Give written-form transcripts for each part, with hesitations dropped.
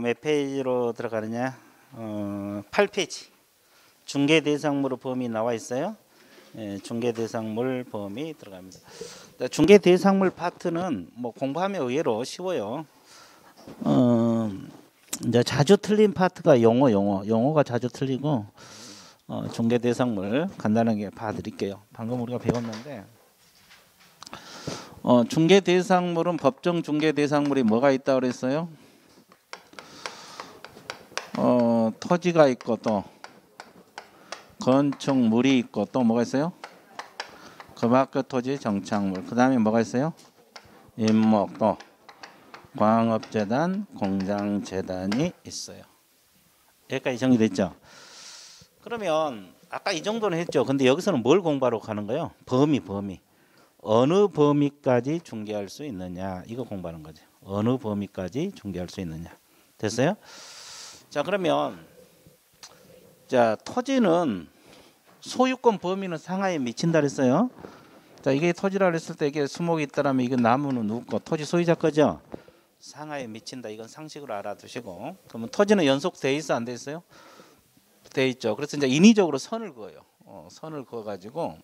몇 페이지로 들어가느냐? 8페이지. 중개대상물 범위 나와 있어요. 예, 중개대상물 범위 들어갑니다. 중개대상물 파트는 뭐 공부하면 의외로 쉬워요. 이제 자주 틀린 파트가 용어가 자주 틀리고 중개대상물 간단하게 봐드릴게요. 방금 우리가 배웠는데 중개대상물은 법정 중개대상물이 뭐가 있다고 그랬어요? 토지가 있고 또 건축물이 있고 또 뭐가 있어요? 그 밖의 토지 정착물. 그 다음에 뭐가 있어요? 임목 또 광업재단, 공장재단이 있어요. 여기까지 정리됐죠? 그러면 아까 이 정도는 했죠. 근데 여기서는 뭘 공부하러 가는 거예요? 범위. 어느 범위까지 중개할 수 있느냐. 이거 공부하는 거죠. 어느 범위까지 중개할 수 있느냐. 됐어요? 자, 그러면 자, 토지는 소유권 범위는 상하에 미친다 그랬어요. 자, 이게 토지라 그랬을 때 이게 수목이 있다라면 이게 나무는 누구 거? 토지 소유자 거죠. 상하에 미친다. 이건 상식으로 알아두시고. 그러면 토지는 연속돼 있어 안 돼 있어요? 돼 있죠. 그래서 이제 인위적으로 선을 그어요. 선을 그어 가지고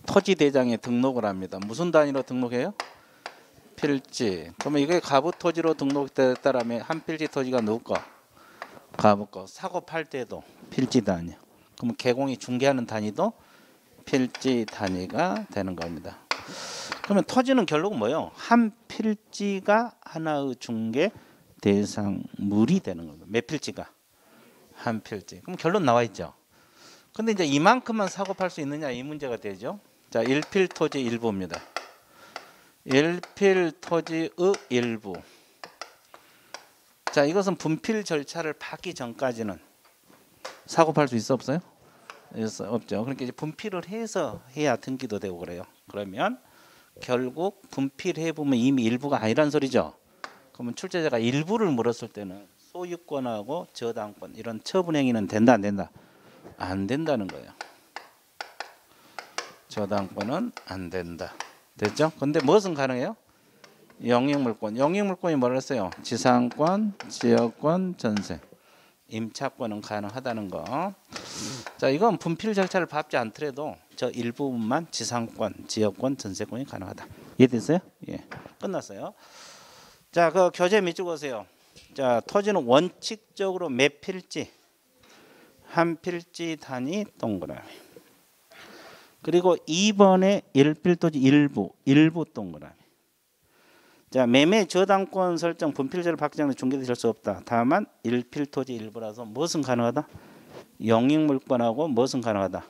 토지 대장에 등록을 합니다. 무슨 단위로 등록해요? 필지. 그러면 이게 가부 토지로 등록됐다라면 한 필지 토지가 누구 거? 가부 거. 사고 팔 때도 필지 단위. 그러면 개공이 중개하는 단위도 필지 단위가 되는 겁니다. 그러면 토지는 결국은 뭐예요? 한 필지가 하나의 중개 대상물이 되는 겁니다. 몇 필지가? 한 필지. 그럼 결론 나와 있죠. 근데 이제 이만큼만 사고 팔 수 있느냐 이 문제가 되죠. 자, 1필 토지 일부입니다. 1필 토지의 일부. 자, 이것은 분필 절차를 밟기 전까지는 사고 팔 수 있어 없어요? 없죠. 그러니까 이제 분필을 해서 해야 등기도 되고 그래요. 그러면 결국 분필해 보면 이미 일부가 아니란 소리죠. 그러면 출제자가 일부를 물었을 때는 소유권하고 저당권 이런 처분 행위는 된다 안 된다? 안 된다는 거예요. 저당권은 안 된다. 됐죠? 근데 무엇은 가능해요? 영익물권. 영익물권이 뭐라 했어요? 지상권, 지역권, 전세. 임차권은 가능하다는 거. 자, 이건 분필 절차를 밟지 않더라도 저 일부분만 지상권, 지역권, 전세권이 가능하다. 이해됐어요? 예. 끝났어요. 자, 그 교재 밑줄 그으세요. 자, 토지는 원칙적으로 몇 필지? 한 필지 단위 동그라미. 그리고 2번에 1필 토지 일부 동그라미. 자, 매매 저당권 설정 분필제를 박정해 중개될 수 없다. 다만 1필 토지 일부라서 무엇은 가능하다? 영익물권하고 무엇은 가능하다?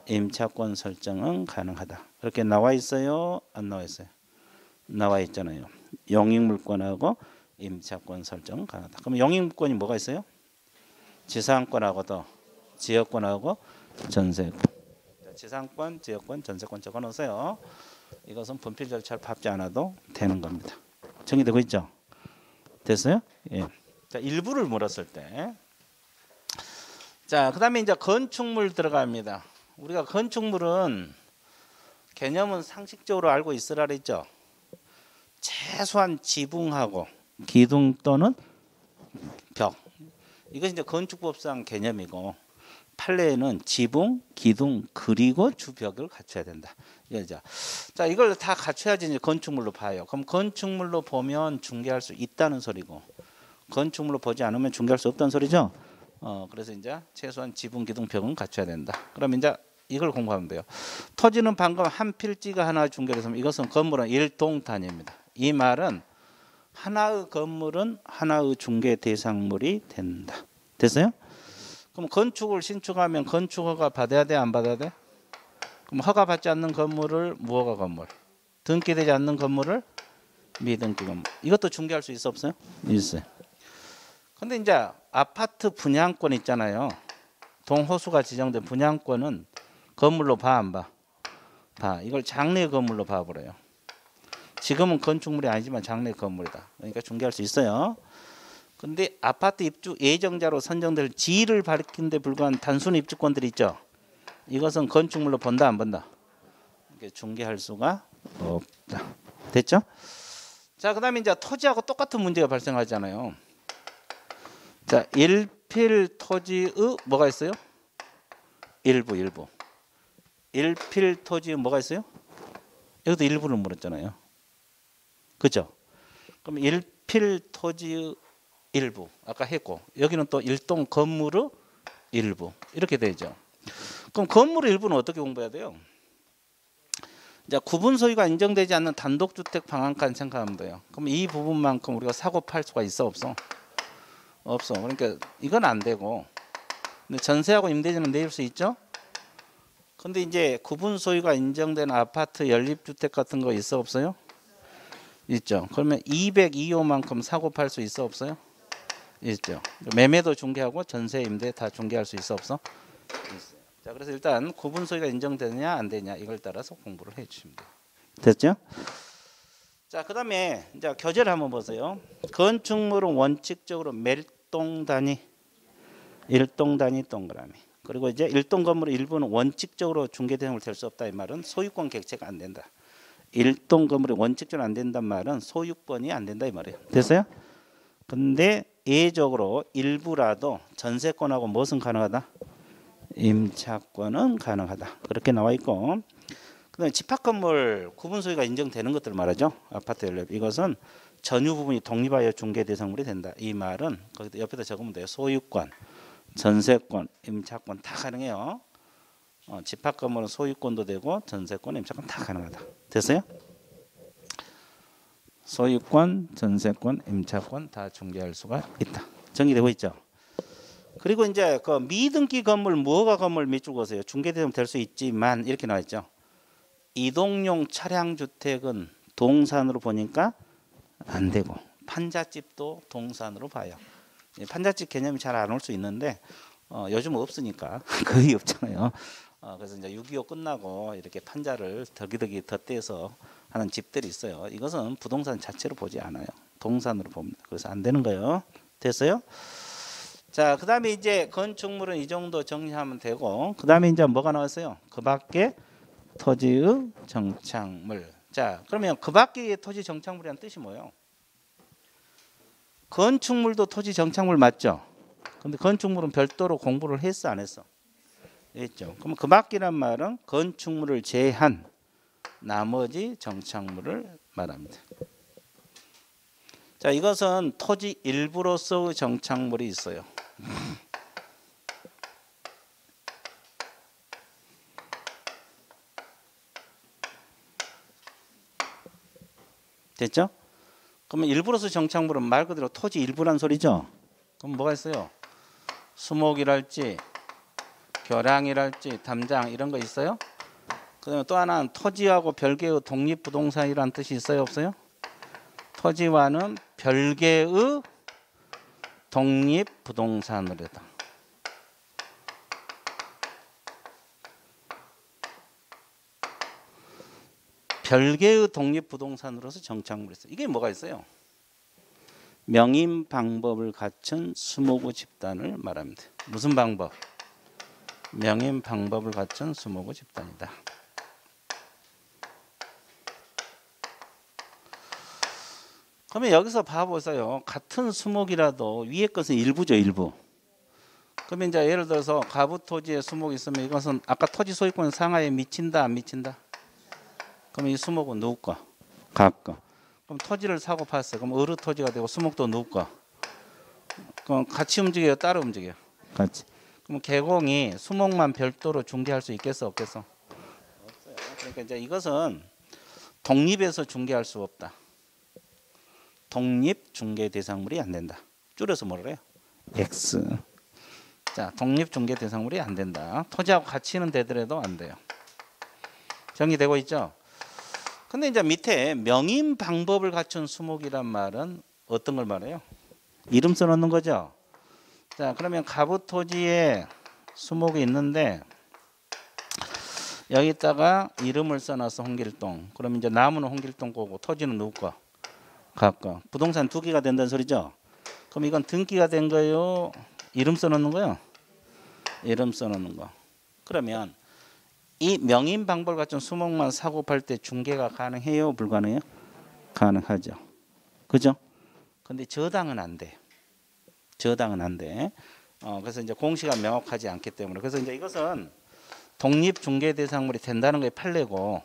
임차권 설정은 가능하다. 그렇게 나와 있어요? 안 나와 있어요? 나와 있잖아요. 영익물권하고 임차권 설정은 가능하다. 그럼 영익물권이 뭐가 있어요? 지상권하고 또 지역권하고 전세권. 지상권, 지역권, 전세권 적어놓으세요. 이것은 분필 절차를 밟지 않아도 되는 겁니다. 정리되고 있죠? 됐어요? 예. 자, 일부를 물었을 때. 자, 그 다음에 이제 건축물 들어갑니다. 우리가 건축물은 개념은 상식적으로 알고 있으라 그랬죠? 최소한 지붕하고 기둥 또는 벽. 이것이 이제 건축법상 개념이고 판례에는 지붕, 기둥 그리고 주벽을 갖춰야 된다. 이거죠. 자, 이걸 다 갖춰야지 이제 건축물로 봐요. 그럼 건축물로 보면 중개할 수 있다는 소리고 건축물로 보지 않으면 중개할 수 없다는 소리죠. 그래서 이제 최소한 지붕, 기둥, 벽은 갖춰야 된다. 그럼 이제 이걸 공부하면 돼요. 토지는 방금 한 필지가 하나 중개됐으면 이것은 건물은 일동 단위입니다. 이 말은 하나의 건물은 하나의 중개 대상물이 된다. 됐어요? 그럼 건축을 신축하면 건축허가 받아야 돼, 안 받아야 돼? 그럼 허가 받지 않는 건물을 무허가 건물, 등기되지 않는 건물을 미등기 건물. 이것도 중개할 수 있어 없어요? 있어요. 근데 이제 아파트 분양권 있잖아요. 동호수가 지정된 분양권은 건물로 봐, 안 봐? 봐. 이걸 장래 건물로 봐버려요. 지금은 건축물이 아니지만 장래 건물이다. 그러니까 중개할 수 있어요. 근데 아파트 입주 예정자로 선정될 지위를 밝힌 데 불과한 단순 입주권들이 있죠. 이것은 건축물로 본다 안 본다? 중개할 수가 없다. 됐죠? 자, 그다음에 이제 토지하고 똑같은 문제가 발생하잖아요. 자, 일필 토지의 뭐가 있어요? 일부. 일필 토지의 뭐가 있어요? 여기도 일부를 물었잖아요. 그죠? 그럼 일필 토지의 일부 아까 했고, 여기는 또 일동 건물의 일부 이렇게 되죠. 그럼 건물의 일부는 어떻게 공부해야 돼요? 이제 구분 소유가 인정되지 않는 단독주택 방한간 생각하면 돼요. 그럼 이 부분만큼 우리가 사고 팔 수가 있어 없어? 없어. 그러니까 이건 안 되고, 근데 전세하고 임대료는 내릴 수 있죠. 근데 이제 구분 소유가 인정된 아파트 연립주택 같은 거 있어 없어요? 있죠. 그러면 202호만큼 사고 팔 수 있어 없어요? 있죠. 매매도 중개하고 전세 임대 다 중개할 수 있어 없어? 있어요. 자, 그래서 일단 구분 소유가 인정되느냐 안 되냐 이걸 따라서 공부를 해 주시면 돼요. 됐죠? 자, 그다음에 이제 교재를 한번 보세요. 건축물은 원칙적으로 몇 단위? 1동 단위 동그라미. 그리고 이제 1동 건물의 일부는 원칙적으로 중개 대상으로 될 수 없다 이 말은 소유권 객체가 안 된다. 1동 건물이 원칙적으로 안 된단 말은 소유권이 안 된다 이 말이에요. 됐어요? 근데 예적으로 일부라도 전세권하고 무엇은 가능하다? 임차권은 가능하다. 그렇게 나와 있고, 그다음에 집합건물 구분 소유가 인정되는 것들 말하죠. 아파트 연립 이것은 전유 부분이 독립하여 중개 대상물이 된다. 이 말은 거기다 옆에다 적으면 돼요. 소유권, 전세권, 임차권 다 가능해요. 집합건물은 소유권도 되고 전세권, 임차권 다 가능하다. 됐어요? 소유권, 전세권, 임차권 다 중개할 수가 있다. 정리되고 있죠? 그리고 이제 그 미등기 건물, 무허가 건물 밑줄 그으세요. 중개대상 될 수 있지만 이렇게 나와 있죠. 이동용 차량 주택은 동산으로 보니까 안 되고, 판잣집도 동산으로 봐요. 판잣집 개념이 잘 안 올 수 있는데 요즘은 없으니까 거의 없잖아요. 그래서 이제 6.25 끝나고 이렇게 판자를 덕이덕이 덧대서 하는 집들이 있어요. 이것은 부동산 자체로 보지 않아요. 동산으로 봅니다. 그래서 안 되는 거예요. 됐어요? 자, 그다음에 이제 건축물은 이 정도 정리하면 되고, 그다음에 이제 뭐가 나왔어요? 그 밖에 토지의 정착물. 자, 그러면 그 밖의 토지 정착물이라는 뜻이 뭐예요? 건축물도 토지 정착물 맞죠? 근데 건축물은 별도로 공부를 했어 안 했어? 했죠. 그럼 그 밖이란 말은 건축물을 제한 나머지 정착물을 말합니다. 자, 이것은 토지 일부로서의 정착물이 있어요. 됐죠? 그러면 일부로서 정착물은 말 그대로 토지 일부란 소리죠. 그럼 뭐가 있어요? 수목이랄지 교량이랄지 담장 이런 거 있어요? 그다음에 또 하나는 토지하고 별개의 독립부동산이라는 뜻이 있어요 없어요? 토지와는 별개의 독립부동산으로다. 별개의 독립부동산으로서 정착물이 있어요. 이게 뭐가 있어요? 명인 방법을 갖춘 수목의 집단을 말합니다. 무슨 방법? 명인 방법을 갖춘 수목의 집단이다. 그러면 여기서 봐보세요. 같은 수목이라도 위에 것은 일부죠, 일부. 그러면 이제 예를 들어서 가부 토지에 수목이 있으면 이것은 아까 토지 소유권 상하에 미친다, 안 미친다? 그럼 이 수목은 누구 거? 각 거. 그럼 토지를 사고 팔았어요. 그럼 어느 토지가 되고 수목도 누구 거? 그럼 같이 움직여요, 따로 움직여요? 같이. 그럼 개공이 수목만 별도로 중개할 수 있겠어, 없겠어? 없어요. 그러니까 이제 이것은 독립해서 중개할 수 없다. 독립 중개 대상물이 안 된다. 줄여서 뭐라 해요? X. 자, 독립 중개 대상물이 안 된다. 토지하고 같이는 되더라도 안 돼요. 정리되고 있죠? 근데 이제 밑에 명인 방법을 갖춘 수목이란 말은 어떤 걸 말해요? 이름 써놓는 거죠. 자, 그러면 가부 토지에 수목이 있는데 여기다가 이름을 써놔서 홍길동. 그러면 이제 나무는 홍길동 거고 토지는 누구 거? 각거. 부동산 두 개가 된다는 소리죠. 그럼 이건 등기가 된 거예요? 이름 써놓는 거요? 이름 써놓는 거. 그러면 이 명인 방법을 갖춘 수목만 사고 팔 때 중개가 가능해요? 불가능해요? 가능하죠. 그죠? 근데 저당은 안 돼. 저당은 안 돼. 그래서 이제 공시가 명확하지 않기 때문에 그래서 이제 이것은 독립 중개 대상물이 된다는 게 판례고,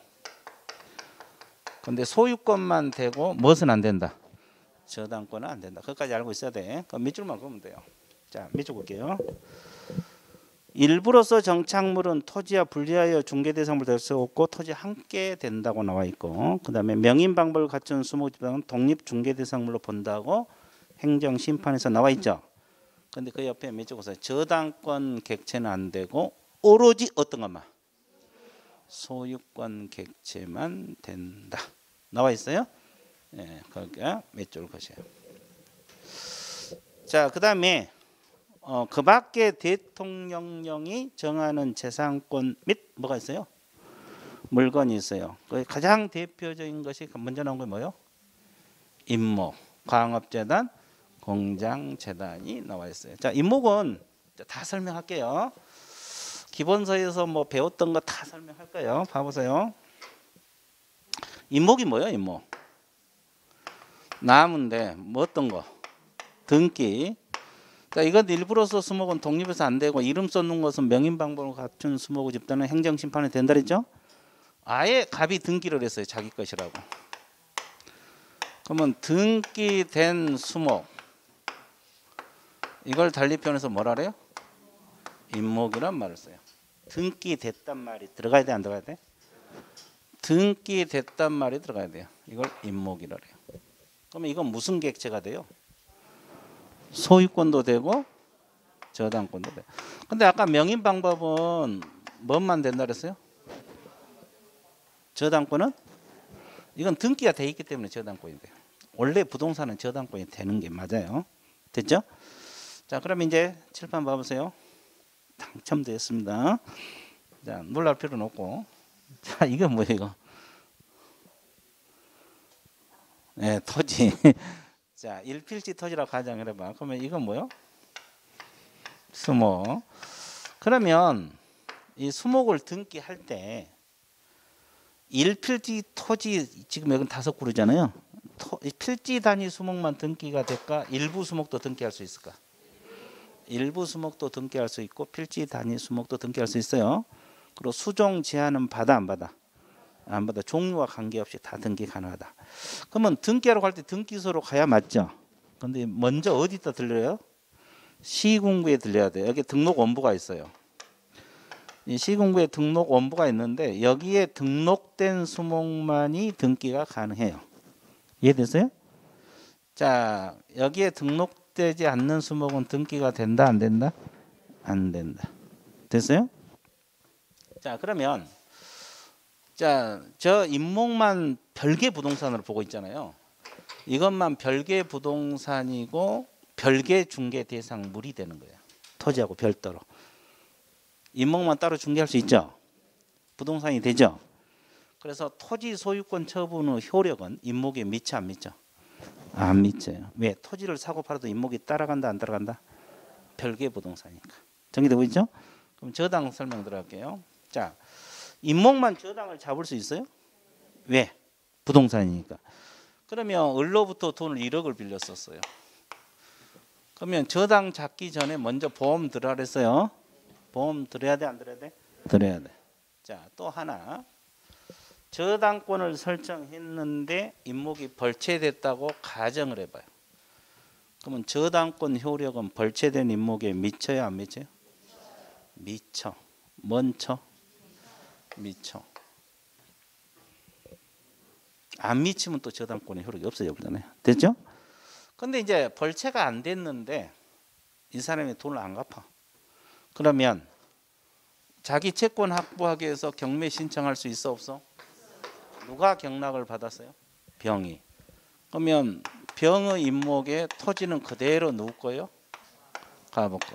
근데 소유권만 되고 무엇은 안 된다. 저당권은 안 된다. 그것까지 알고 있어야 돼. 그럼 밑줄만 그으면 돼요. 자, 밑줄 볼게요. 일부로서 정착물은 토지와 분리하여 중개 대상물 될 수 없고 토지 함께 된다고 나와 있고, 그다음에 명인 방법을 갖춘 수목집단은 독립 중개 대상물로 본다고 행정 심판에서 나와 있죠. 근데 그 옆에 밑줄 보세요. 저당권 객체는 안 되고 오로지 어떤 것만 소유권 객체만 된다. 나와 있어요? 예, 거기가 밑줄 것이에요. 자, 그다음에 그 밖에 대통령령이 정하는 재산권 및 뭐가 있어요? 물건이 있어요. 그 가장 대표적인 것이 먼저 나온 게 뭐예요? 임목, 광업재단, 공장재단이 나와 있어요. 자, 임목은 다 설명할게요. 기본서에서 뭐 배웠던 거 다 설명할 거예요. 봐보세요. 임목이 뭐예요? 임목. 나무인데 뭐 어떤 거? 등기. 자, 이건 일부로서 수목은 독립해서 안 되고 이름 써놓은 것은 명인 방법을 갖춘 수목의 집단은 행정심판이 된다 그랬죠? 아예 갑이 등기를 했어요. 자기 것이라고. 그러면 등기된 수목, 이걸 달리 표현해서 뭐라 그래요? 임목이란 말을 써요. 등기됐단 말이 들어가야 돼, 안 들어가야 돼? 등기됐단 말이 들어가야 돼요. 이걸 임목이라 그래요. 그러면 이건 무슨 객체가 돼요? 소유권도 되고 저당권도 돼요. 근데 아까 명인 방법은 뭐만 된다 그랬어요? 저당권은? 이건 등기가 돼 있기 때문에 저당권이 돼요. 원래 부동산은 저당권이 되는 게 맞아요. 됐죠? 자, 그럼 이제 칠판 봐보세요. 당첨되었습니다. 자, 놀랄 필요는 없고. 자, 이건 뭐예요, 이거? 네, 토지. 자, 일필지 토지라고 가정을 해봐. 그러면 이건 뭐요? 수목. 그러면 이 수목을 등기할 때 일필지 토지, 지금 여기 5그루잖아요. 필지 단위 수목만 등기가 될까? 일부 수목도 등기할 수 있을까? 일부 수목도 등기할 수 있고 필지 단위 수목도 등기할 수 있어요. 그리고 수종 제한은 받아 안 받아? 안 받아. 종류와 관계없이 다 등기 가능하다. 그러면 등기하러 갈 때 등기소로 가야 맞죠? 근데 먼저 어디다 들려요? 시군구에 들려야 돼요. 여기 등록 원부가 있어요. 이 시군구에 등록 원부가 있는데 여기에 등록된 수목만이 등기가 가능해요. 이해됐어요? 자, 여기에 등록되지 않는 수목은 등기가 된다, 안 된다? 안 된다. 됐어요? 자, 그러면 자, 저 임목만 별개 부동산으로 보고 있잖아요. 이것만 별개 부동산이고 별개 중개 대상물이 되는 거예요. 토지하고 별도로. 임목만 따로 중개할 수 있죠. 부동산이 되죠. 그래서 토지 소유권 처분 후 효력은 임목에 미쳐 안 미쳐? 안 미쳐요. 왜? 토지를 사고 팔아도 임목이 따라간다 안 따라간다? 별개 부동산이니까. 정리되고 있죠? 그럼 저당 설명 들어갈게요. 자, 임목만 저당을 잡을 수 있어요? 왜? 부동산이니까. 그러면 을로부터 돈을 1억을 빌렸었어요. 그러면 저당 잡기 전에 먼저 보험 들어라 그랬어요. 보험 들어야 돼, 안 들어야 돼? 들어야 돼. 자, 또 하나. 저당권을 설정했는데 임목이 벌채됐다고 가정을 해봐요. 그러면 저당권 효력은 벌채된 임목에 미쳐요, 안 미쳐요? 미쳐. 먼저 미쳐. 안 미치면 또 저당권의 효력이 없어져버리잖아요. 됐죠? 근데 이제 벌채가 안 됐는데 이 사람이 돈을 안 갚아. 그러면 자기 채권 확보하기 위해서 경매 신청할 수 있어 없어? 누가 경락을 받았어요? 병이. 그러면 병의 임목에 토지는 그대로 누구 거예요? 가복 거.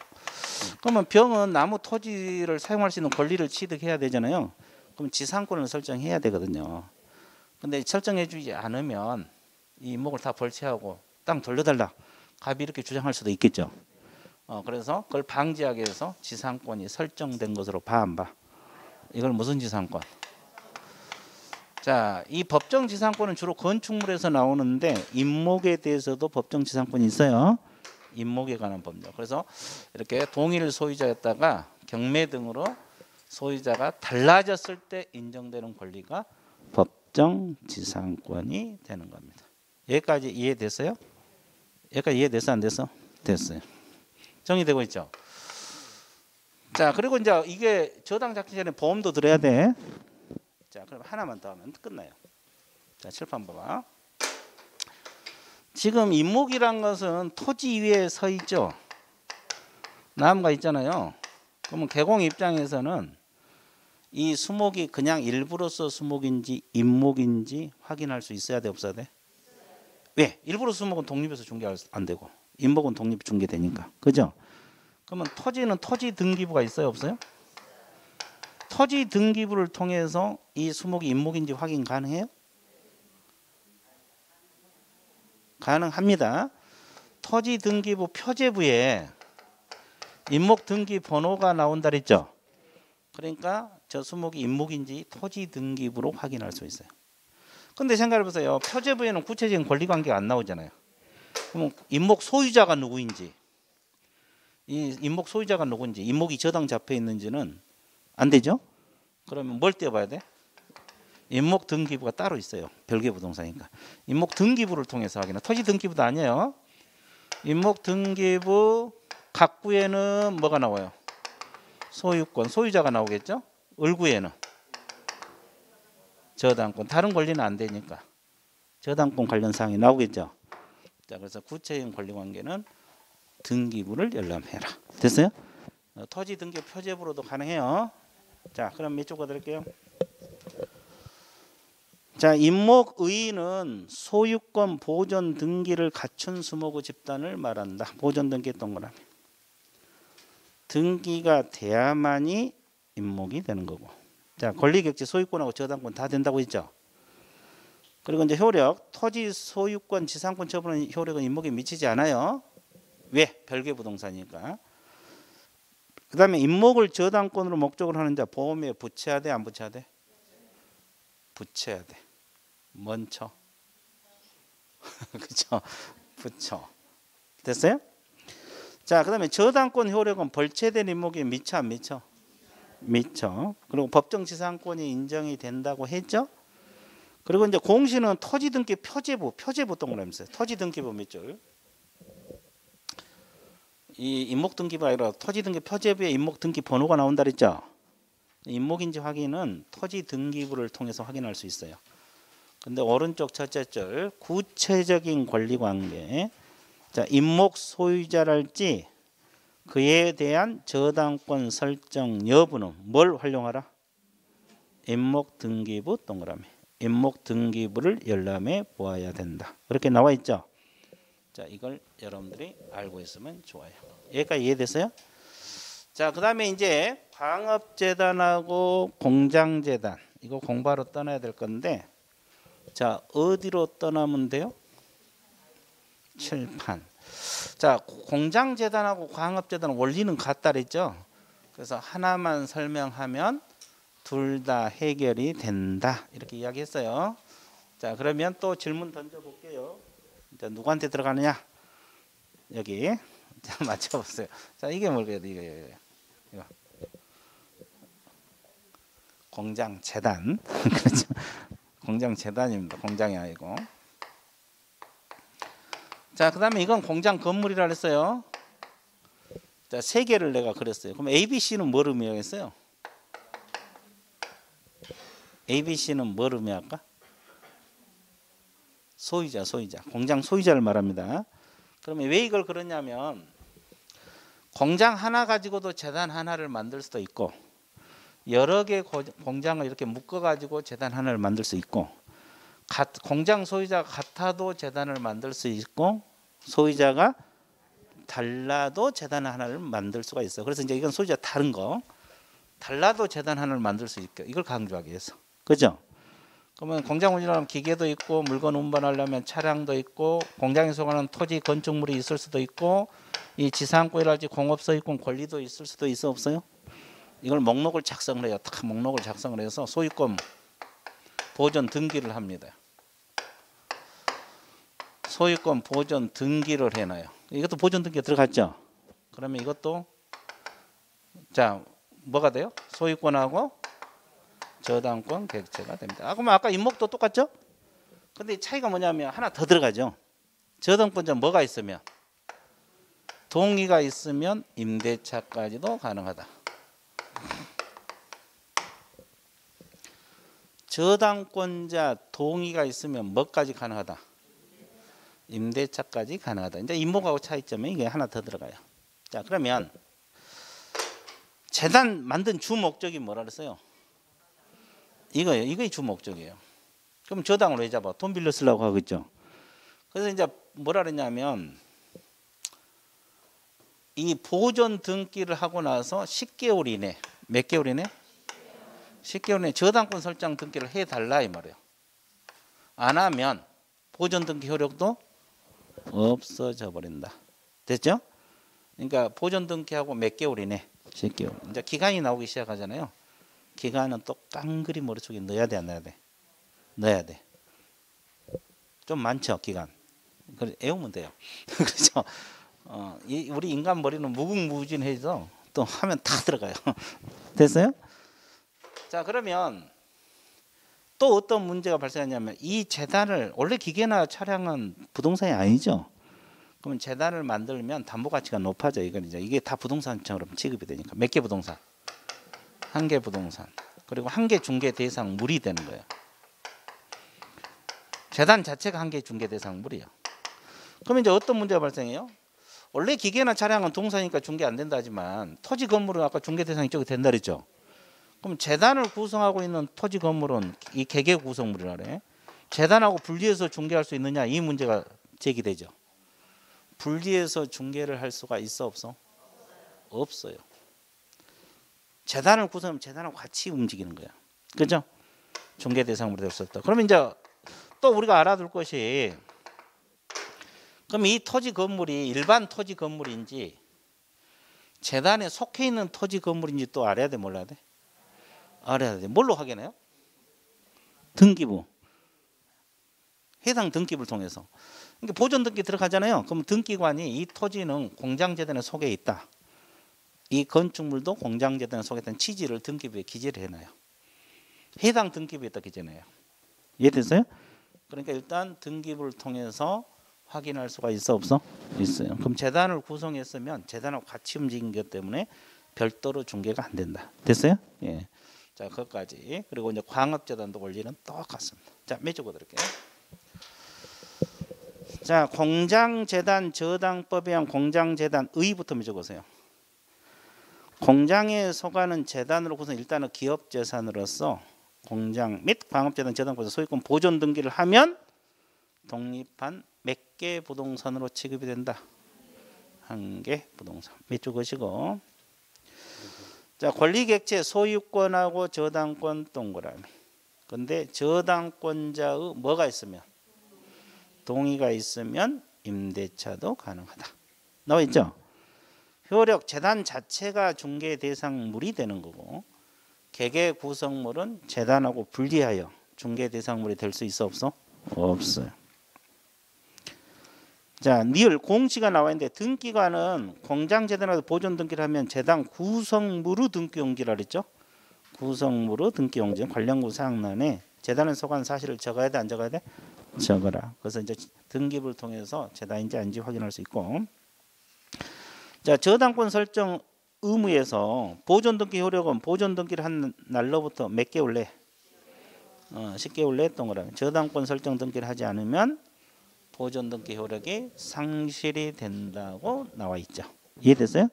그러면 병은 나무 토지를 사용할 수 있는 권리를 취득해야 되잖아요. 그럼 지상권을 설정해야 되거든요. 근데 설정해 주지 않으면 이 임목을 다 벌채하고 땅 돌려달라. 갑이 이렇게 주장할 수도 있겠죠. 그래서 그걸 방지하기 위해서 지상권이 설정된 것으로 봐 안 봐? 이걸 무슨 지상권? 자, 이 법정지상권은 주로 건축물에서 나오는데 임목에 대해서도 법정지상권이 있어요. 임목에 관한 법률. 그래서 이렇게 동일 소유자였다가 경매 등으로 소유자가 달라졌을 때 인정되는 권리가 법정지상권이 되는 겁니다. 여기까지 이해됐어요? 여기까지 이해됐어 안 됐어? 됐어요. 정리되고 있죠? 자, 그리고 이제 이게 저당 잡기 전에 보험도 들어야 돼. 자, 그럼 하나만 더 하면 끝나요. 자, 칠판 봐봐. 지금 임목이란 것은 토지 위에 서 있죠. 나무가 있잖아요. 그러면 개공 입장에서는 이 수목이 그냥 일부로서 수목인지 임목인지 확인할 수 있어야 돼, 없어야 돼? 왜? 일부러 수목은 독립해서 중개 안 되고 임목은 독립 중개되니까. 그죠? 그러면 토지는 토지 등기부가 있어요, 없어요? 토지 등기부를 통해서 이 수목이 임목인지 확인 가능해요? 가능합니다. 토지 등기부 표제부에 임목 등기 번호가 나온다 그랬죠? 그러니까 저 수목이 임목인지 토지 등기부로 확인할 수 있어요. 근데 생각해 보세요. 표제부에는 구체적인 권리 관계가 안 나오잖아요. 그럼 임목 소유자가 누구인지, 이 임목 소유자가 누구인지, 임목이 저당 잡혀 있는지는 안 되죠? 그러면 뭘 떼어봐야 돼? 임목 등기부가 따로 있어요. 별개 부동산이니까. 임목 등기부를 통해서 확인해. 토지 등기부도 아니에요. 임목 등기부 갑구에는 뭐가 나와요? 소유권, 소유자가 나오겠죠? 을구에는 저당권, 다른 권리는 안 되니까 저당권 관련 사항이 나오겠죠. 자, 그래서 구체적인 권리 관계는 등기부를 열람해라. 됐어요? 토지 등기 표제부로도 가능해요. 자, 그럼 몇 쪽 가드릴게요. 자, 임목의의는 소유권 보존 등기를 갖춘 수목의 집단을 말한다. 보존 등기 동그라미. 등기가 돼야만이 임목이 되는 거고. 자, 권리격지 소유권하고 저당권 다 된다고 했죠. 그리고 이제 효력, 토지 소유권 지상권 처분은 효력은 임목에 미치지 않아요. 왜? 별개 부동산이니까. 그 다음에 임목을 저당권으로 목적으로 하는 자 보험에 붙여야 돼, 안 붙여야 돼? 붙여야 돼. 먼저. 그렇죠? 붙여. 됐어요? 자, 그 다음에 저당권 효력은 벌채된 임목에 미쳐 안 미쳐? 미쳐. 그리고 법정지상권이 인정이 된다고 했죠? 그리고 이제 공시는 토지 등기 표제부 동그라미 있어요. 토지 등기부 몇 줄? 이 임목 등기부가 아니라 토지 등기 표제부에 임목 등기 번호가 나온다 그랬죠? 임목인지 확인은 토지 등기부를 통해서 확인할 수 있어요. 근데 오른쪽 첫째 줄 구체적인 권리 관계. 자, 임목 소유자랄지 그에 대한 저당권 설정 여부는 뭘 활용하라? 임목 등기부 동그라미. 임목 등기부를 열람해 보아야 된다. 그렇게 나와 있죠. 자, 이걸 여러분들이 알고 있으면 좋아요. 여기까지 이해됐어요? 자, 그 다음에 이제 광업재단하고 공장재단 이거 공부하러 떠나야 될 건데, 자, 어디로 떠나면 돼요? 칠판. 자, 공장재단하고 광업재단은 원리는 같다 그랬죠. 그래서 하나만 설명하면 둘 다 해결이 된다 이렇게 이야기했어요. 자, 그러면 또 질문 던져볼게요. 자, 누구한테 들어가느냐? 여기. 자, 맞춰보세요. 자, 이게 뭘까요? 이거. 공장재단. 그렇죠. 공장재단입니다. 공장이 아니고. 자, 그 다음에 이건 공장 건물이라 그랬어요. 자, 세 개를 내가 그렸어요. 그럼 ABC는 뭘 의미하겠어요? ABC는 뭘 의미할까? 소유자. 공장 소유자를 말합니다. 그러면 왜 이걸 그러냐면 공장 하나 가지고도 재단 하나를 만들 수도 있고 여러 개 공장을 이렇게 묶어 가지고 재단 하나를 만들 수 있고 공장 소유자가 같아도 재단을 만들 수 있고 소유자가 달라도 재단 하나를 만들 수가 있어요. 그래서 이제 이건 소유자 다른 거 달라도 재단 하나를 만들 수 있게 이걸 강조하기 위해서. 그죠? 그러면 공장 운영하면 기계도 있고 물건 운반하려면 차량도 있고 공장에 속하는 토지 건축물이 있을 수도 있고 이 지상권이랄지 공업소유권 권리도 있을 수도 있어 없어요? 이걸 목록을 작성을 해요. 다 목록을 작성을 해서 소유권 보존 등기를 합니다. 소유권 보존 등기를 해놔요. 이것도 보존 등기가 들어갔죠. 그러면 이것도 자 뭐가 돼요? 소유권하고 저당권 객체가 됩니다. 그러면 아까 임목도 똑같죠? 근데 차이가 뭐냐면 하나 더 들어가죠. 저당권자 뭐가 있으면 동의가 있으면 임대차까지도 가능하다. 저당권자 동의가 있으면 뭐까지 가능하다? 임대차까지 가능하다. 이제 임목하고 차이점이 이게 하나 더 들어가요. 자 그러면 재단 만든 주 목적이 뭐라 그랬어요? 이거예요. 이게 주 목적이에요. 그럼 저당을 왜 잡아? 돈 빌려 쓰려고 하겠죠. 그래서 이제 뭐라 그랬냐면 이 보존 등기를 하고 나서 10개월 이내 몇 개월 이내? 10개월 이내 저당권 설정 등기를 해달라 이 말이에요. 안 하면 보존 등기 효력도 없어져 버린다. 됐죠? 그러니까 보존 등기하고 몇 개월 이내? 10개월. 이제 기간이 나오기 시작하잖아요. 기간은 또 깡그리 머릿속에 넣어야 돼, 안 넣어야 돼? 넣어야 돼. 좀 많죠, 기간. 그래 애우면 돼요. 그렇죠? 우리 인간 머리는 무궁무진해서 또 하면 다 들어가요. 됐어요? 자 그러면 또 어떤 문제가 발생하냐면 이 재단을 원래 기계나 차량은 부동산이 아니죠. 그러면 재단을 만들면 담보 가치가 높아져. 이게 다 부동산처럼 취급이 되니까. 몇 개 부동산? 한 개 부동산. 그리고 한 개 중개 대상물이 되는 거예요. 재단 자체가 한 개 중개 대상물이에요. 그럼 이제 어떤 문제가 발생해요? 원래 기계나 차량은 동사니까 중개 안 된다 하지만 토지 건물은 아까 중개 대상이 쪽이 된다 그랬죠. 그럼 재단을 구성하고 있는 토지 건물은 이 개개 구성물이라 그래. 재단하고 분리해서 중개할 수 있느냐 이 문제가 제기되죠. 분리해서 중개를 할 수가 있어 없어? 없어요. 재단을 구성하면 재단하고 같이 움직이는 거야. 그렇죠? 중개 대상물이 될 수 없다. 그러면 이제 또 우리가 알아둘 것이 그럼 이 토지 건물이 일반 토지 건물인지 재단에 속해 있는 토지 건물인지 또 알아야 돼, 몰라야 돼? 알아야 돼. 뭘로 확인해요? 등기부. 해당 등기부를 통해서. 그러니까 보존 등기 들어가잖아요. 그럼 등기관이 이 토지는 공장재단에 속해 있다. 이 건축물도 공장재단에 속해 있다는 취지를 등기부에 기재를 해놔요. 해당 등기부에다 기재해놔요. 이해됐어요? 그러니까 일단 등기부를 통해서 확인할 수가 있어 없어? 있어요. 그럼 재단을 구성했으면 재단하고 같이 움직인 것 때문에 별도로 중개가 안 된다. 됐어요? 예. 자, 그것까지. 그리고 이제 광업재단도 원리는 똑같습니다. 자, 몇 줄 보드릴게요. 자, 공장재단 저당법에 의한 공장재단 의부터 몇 줄 보세요. 공장에 속하는 재단으로 구성 일단은 기업재산으로서 공장 및 광업재단 저당권자 소유권 보존 등기를 하면 독립한 몇 개 부동산으로 취급이 된다. 한 개 부동산. 몇 줄 것이고. 자, 권리객체 소유권하고 저당권 동그라미. 근데 저당권자의 뭐가 있으면? 동의가 있으면 임대차도 가능하다. 나와 있죠? 효력 재단 자체가 중개 대상물이 되는 거고 개개 구성물은 재단하고 분리하여 중개 대상물이 될 수 있어 없어? 없어요. 자, 니을 공시가 나와 있는데 등기관은 공장재단에서 보존 등기를 하면 재단 구성물의 등기 용지라 그랬죠? 구성물의 등기 용지 관련구 사항란에 재단에 속한 사실을 적어야 돼, 안 적어야 돼? 적어라. 그래서 이제 등기부를 통해서 재단인지 아닌지 확인할 수 있고. 자, 저당권 설정 의무에서 보존 등기 효력은 보존 등기를 한 날로부터 몇 개월 내? 10개월 내 동그라미. 저당권 설정 등기를 하지 않으면 보존 등기 효력이 상실이 된다고 나와 있죠. 이해됐어요?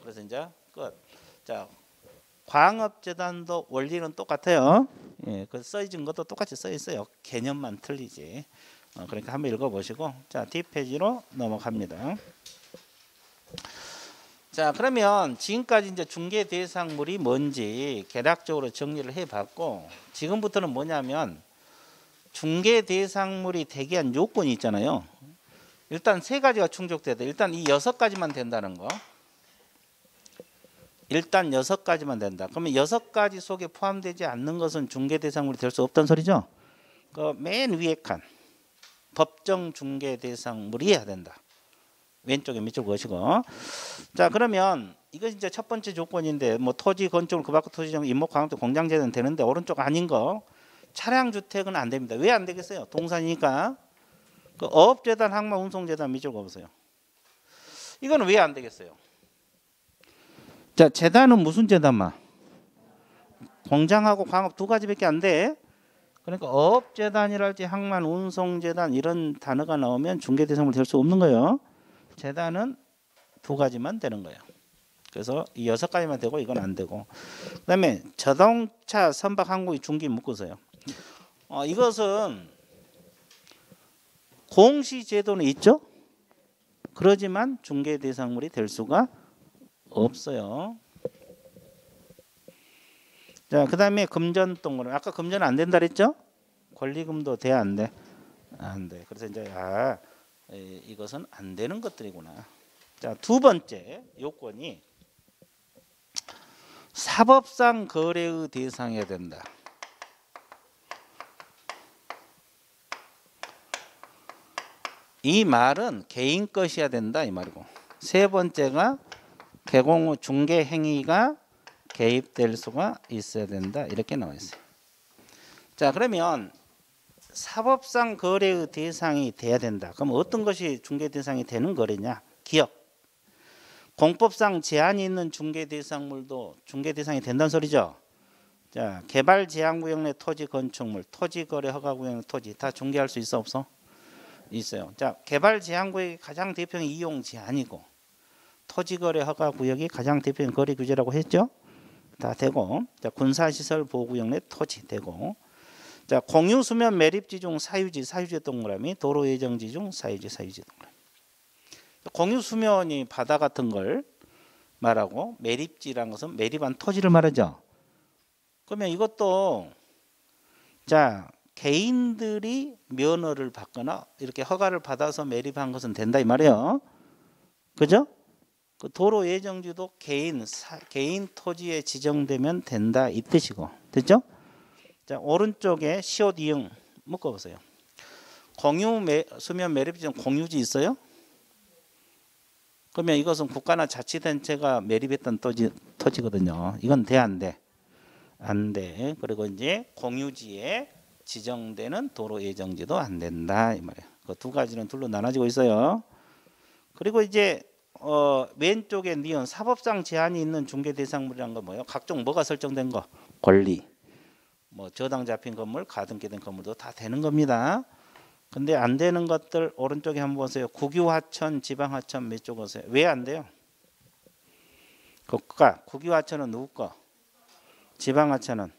그래서 이제 끝. 자, 광업재단도 원리는 똑같아요. 예, 그 써진 것도 똑같이 써 있어요. 개념만 틀리지. 그러니까 한번 읽어보시고, 자, 뒷페이지로 넘어갑니다. 자, 그러면 지금까지 이제 중개 대상물이 뭔지 개략적으로 정리를 해봤고, 지금부터는 뭐냐면 중개 대상물이 되게 한 요건이 있잖아요. 일단 세 가지가 충족돼야 돼. 일단 이 6가지만 된다는 거. 일단 6가지만 된다. 그러면 6가지 속에 포함되지 않는 것은 중개대상물이 될 수 없다는 소리죠. 그 맨 위에 칸 법정 중개대상물이어야 된다. 왼쪽에 밑줄 그으시고. 자, 그러면 이거 이제 첫 번째 조건인데 뭐 토지 건축물 그 밖의 토지정 임목 광역도 공장재는 되는데 오른쪽 아닌 거 차량 주택은 안 됩니다. 왜 안 되겠어요? 동산이니까. 그 어업재단, 항만, 운송재단 밑줄 그어보세요. 이거는 왜 안 되겠어요? 자, 재단은 무슨 재단만? 공장하고 광업 2가지밖에 안 돼. 그러니까 어업재단이랄지 항만, 운송재단 이런 단어가 나오면 중개대상물 될 수 없는 거예요. 재단은 2가지만 되는 거예요. 그래서 이 6가지만 되고 이건 안 되고. 그다음에 자동차, 선박, 항공기, 중기 묶으세요. 이것은 공시제도는 있죠. 그러지만 중개대상물이 될 수가 없어요. 자, 그다음에 금전 동그라미. 아까 금전 안 된다 그랬죠? 권리금도 돼, 안 돼? 안 돼. 그래서 이제 이것은 안 되는 것들이구나. 자, 2번째 요건이 사법상 거래의 대상이어야 된다. 이 말은 개인 것이어야 된다 이 말이고. 3번째가 개공 후 중개 행위가 개입될 수가 있어야 된다 이렇게 나와 있어요. 자, 그러면 사법상 거래의 대상이 돼야 된다. 그럼 어떤 것이 중개 대상이 되는 거래냐? 기업. 공법상 제한이 있는 중개 대상물도 중개 대상이 된다는 소리죠. 자, 개발 제한 구역 내 토지 건축물, 토지 거래 허가 구역 내 토지 다 중개할 수 있어 없어? 있어요. 자, 개발 제한 구역이 가장 대표적인 이용 제한이고 토지 거래 허가 구역이 가장 대표적인 거래 규제라고 했죠. 다 되고. 자, 군사시설 보호구역 내 토지 되고. 자, 공유 수면 매립지 중 사유지 동그라미, 도로 예정지 중 사유지 동그라미. 공유 수면이 바다 같은 걸 말하고 매립지라는 것은 매립한 토지를 말하죠. 그러면 이것도 자, 개인들이 면허를 받거나 이렇게 허가를 받아서 매립한 것은 된다 이 말이에요. 그죠? 그 도로 예정지도 개인 토지에 지정되면 된다 이 뜻이고. 됐죠? 자, 오른쪽에 시옷 이응 묶어보세요. 공유 수면 매립지 중 공유지 있어요? 그러면 이것은 국가나 자치단체가 매립했던 토지거든요. 이건 돼, 안 돼? 안 돼. 그리고 이제 공유지에 지정되는 도로 예정지도 안 된다 이 말이에요. 그 2가지는 둘로 나눠지고 있어요. 그리고 이제 왼쪽에 니은 사법상 제한이 있는 중개 대상물이란 건 뭐예요? 각종 뭐가 설정된 거? 권리. 뭐 저당 잡힌 건물, 가등기된 건물도 다 되는 겁니다. 근데 안 되는 것들 오른쪽에 한번 보세요. 국유하천, 지방하천 몇 쪽 오세요. 왜 안 돼요? 국유하천은 누구 거? 지방하천은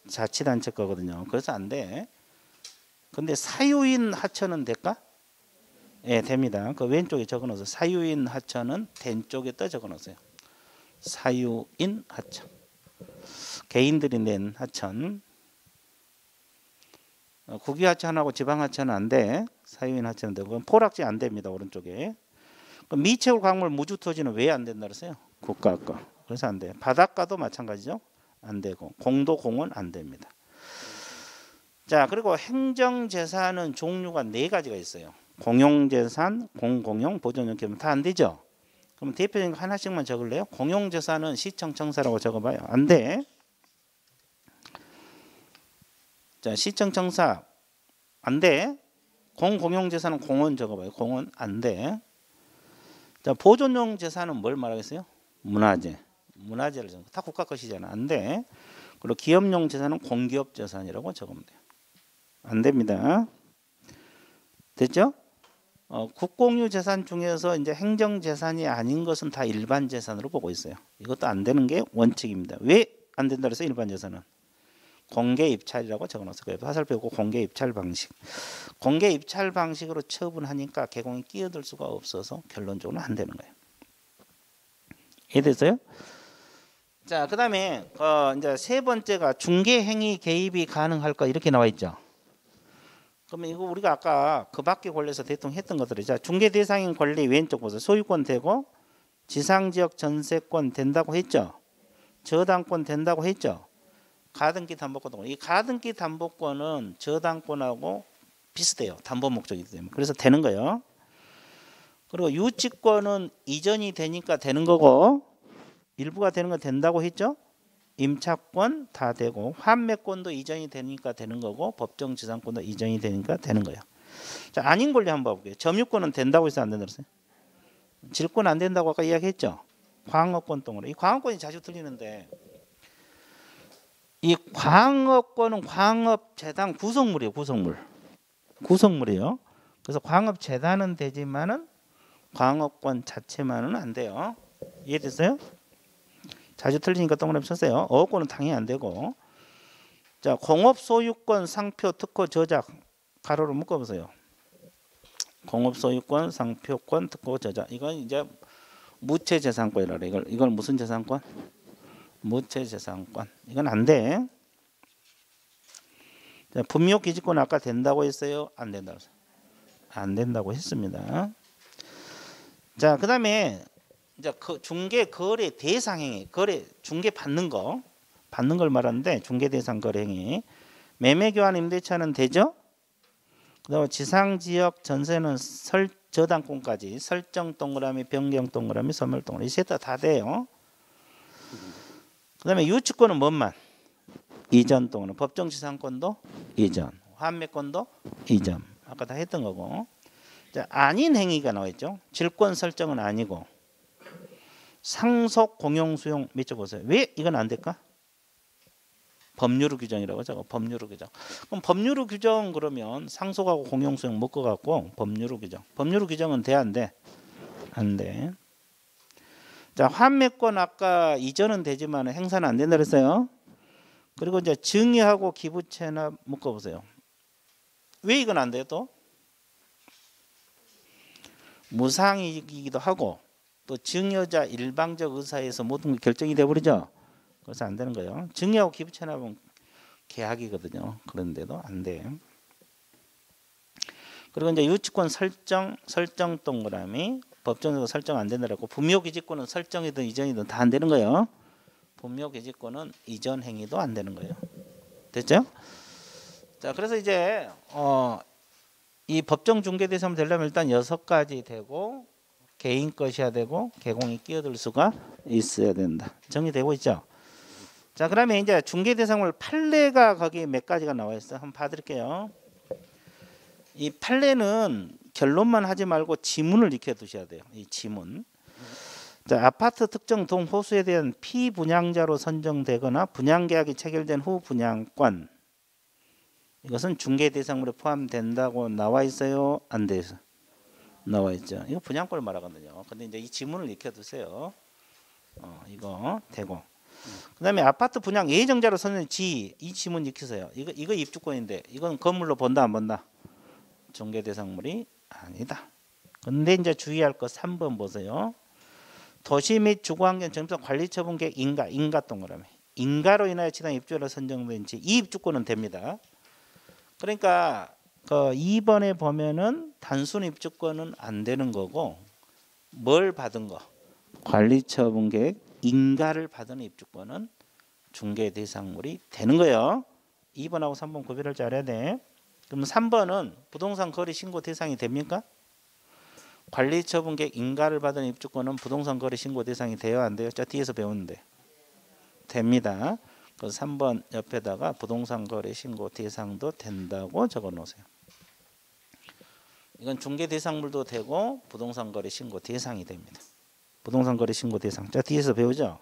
자치단체 거거든요. 그래서 안 돼. 근데 사유인 하천은 될까? 예, 됩니다. 그 왼쪽에 적어놓으세요. 사유인 하천은 된 쪽에 떠 적어놓으세요. 사유인 하천. 개인들이 낸 하천. 국유하천하고 지방하천은 안 돼. 사유인 하천은 되고. 포락지 안 됩니다. 오른쪽에. 미채굴 광물 무주토지는 왜 안 된다 그랬어요? 국가 거. 그래서 안 돼. 바닷가도 마찬가지죠. 안 되고. 공도 공원 안 됩니다. 자, 그리고 행정재산은 종류가 4가지가 있어요. 공용재산, 공공용, 보존용, 개발 다 안 되죠. 그럼 대표적인 거 하나씩만 적을래요? 공용재산은 시청 청사라고 적어봐요. 안 돼. 자, 시청 청사 안 돼. 공공용재산은 공원 적어봐요. 공원 안 돼. 자, 보존용 재산은 뭘 말하겠어요? 문화재. 문화재를 적어. 다 국가 것이잖아. 안 돼. 그리고 기업용 재산은 공기업 재산이라고 적으면 돼요. 안 됩니다. 됐죠? 국공유 재산 중에서 이제 행정 재산이 아닌 것은 다 일반 재산으로 보고 있어요. 이것도 안 되는 게 원칙입니다. 왜 안 된다 그래서 일반 재산은 공개 입찰이라고 적어놨어요. 화살표고 공개 입찰 방식. 공개 입찰 방식으로 처분하니까 개공이 끼어들 수가 없어서 결론적으로 안 되는 거예요. 이해됐어요? 자, 그다음에 이제 3번째가 중개 행위 개입이 가능할까 이렇게 나와 있죠. 그러면 이거 우리가 아까 그 밖에 권리에서 대통령 했던 것들이 자, 중개 대상인 권리 왼쪽 보세요. 소유권 되고 지상지역 전세권 된다고 했죠. 저당권 된다고 했죠. 가등기 담보권. 이 가등기 담보권은 저당권하고 비슷해요. 담보 목적이기 때문에. 그래서 되는 거예요. 그리고 유치권은 이전이 되니까 되는 거고 일부가 되는 건 된다고 했죠. 임차권 다 되고 환매권도 이전이 되니까 되는 거고 법정지상권도 이전이 되니까 되는 거예요. 자, 아닌 권리 한번 봐볼게요. 점유권은 된다고 해서 안 된다고 했어요. 질권 안 된다고 아까 이야기했죠. 광업권 동으로. 이 광업권이 자주 틀리는데 이 광업권은 광업재단 구성물이에요. 구성물이에요. 그래서 광업재단은 되지만은 광업권 자체만은 안 돼요. 이해됐어요? 자주 틀리니까 동그라미 쳤어요. 어업권은 당연히 안 되고. 자, 공업소유권, 상표, 특허, 저작 가로로 묶어보세요. 공업소유권, 상표권, 특허, 저작. 이건 이제 무채재산권이라 그래. 이걸 무슨 재산권? 무채재산권. 이건 안 돼. 자, 분묘기지권 아까 된다고 했어요? 안 된다고 했어요? 안 된다고 했습니다. 자, 그다음에 이제 중개 거래 대상 행위, 거래 중개 받는 걸 말하는데 중개 대상 거래 행위. 매매 교환 임대차는 되죠? 그다음에 지상 지역 전세는 저당권까지 설정 동그라미, 변경 동그라미, 소멸 동그라미 이 셋 다 돼요. 그다음에 유치권은 뭔만? 이전 동그라미. 법정지상권도 이전, 환매권도 이전. 아까 다 했던 거고. 자, 아닌 행위가 나와 있죠. 질권 설정은 아니고. 상속 공용 수용 밑줄 보세요. 왜 이건 안 될까? 법률 규정이라고 하죠. 법률 규정. 그럼 법률 규정 그러면 상속하고 공용 수용 묶어 갖고 법률 규정. 법률 규정은 돼 안 돼? 안 돼. 자, 환매권 아까 이전은 되지만 행사는 안 된다 그랬어요. 그리고 이제 증여하고 기부채납 묶어 보세요. 왜 이건 안 돼요 또? 무상이기도 하고 또 증여자 일방적 의사에서 모든 게 결정이 돼버리죠. 그래서 안 되는 거예요. 증여하고 기부채납은 계약이거든요. 그런데도 안 돼. 그리고 이제 유치권 설정 동그라미 법정에서 설정 안 된다고. 분묘기지권은 설정이든 이전이든 다 안 되는 거예요. 분묘기지권은 이전 행위도 안 되는 거예요. 됐죠? 자, 그래서 이제 이 법정 중개 대상 되려면 일단 6가지 되고 개인 것이어야 되고 개공이 끼어들 수가 있어야 된다. 정리되고 있죠? 자, 그러면 이제 중개 대상물 판례가 거기 몇 가지가 나와 있어요. 한번 봐드릴게요. 이 판례는 결론만 하지 말고 지문을 익혀 두셔야 돼요. 이 지문. 자, 아파트 특정 동 호수에 대한 피분양자로 선정되거나 분양계약이 체결된 후 분양권. 이것은 중개 대상물에 포함된다고 나와 있어요? 안 돼서? 나와 있죠. 이거 분양권을 말하거든요. 근데 이제 이 지문을 익혀 두세요. 이거 되고. 그다음에 아파트 분양 예정자로 선정 이 지문 익히세요. 이거 입주권인데 이건 건물로 본다 안 본다? 중개 대상물이 아니다. 근데 이제 주의할 거 3번 보세요. 도시 및 주거환경 정비상 관리처분계획 인가 동그라미. 인가로 인하여 지당 입주자로 선정된 이 입주권은 됩니다. 그러니까 그 2번에 보면은 단순 입주권은 안 되는 거고 뭘 받은 거? 관리처분계획 인가를 받은 입주권은 중개 대상물이 되는 거예요. 2번하고 3번 구별을 잘해야 돼. 그럼 3번은 부동산 거래 신고 대상이 됩니까? 관리처분계획 인가를 받은 입주권은 부동산 거래 신고 대상이 돼요 안 돼요? 저 뒤에서 배우는데 됩니다. 그래서 3번 옆에다가 부동산 거래 신고 대상도 된다고 적어 놓으세요. 이건 중개 대상물도 되고 부동산 거래 신고 대상이 됩니다. 부동산 거래 신고 대상. 자, 뒤에서 배우죠?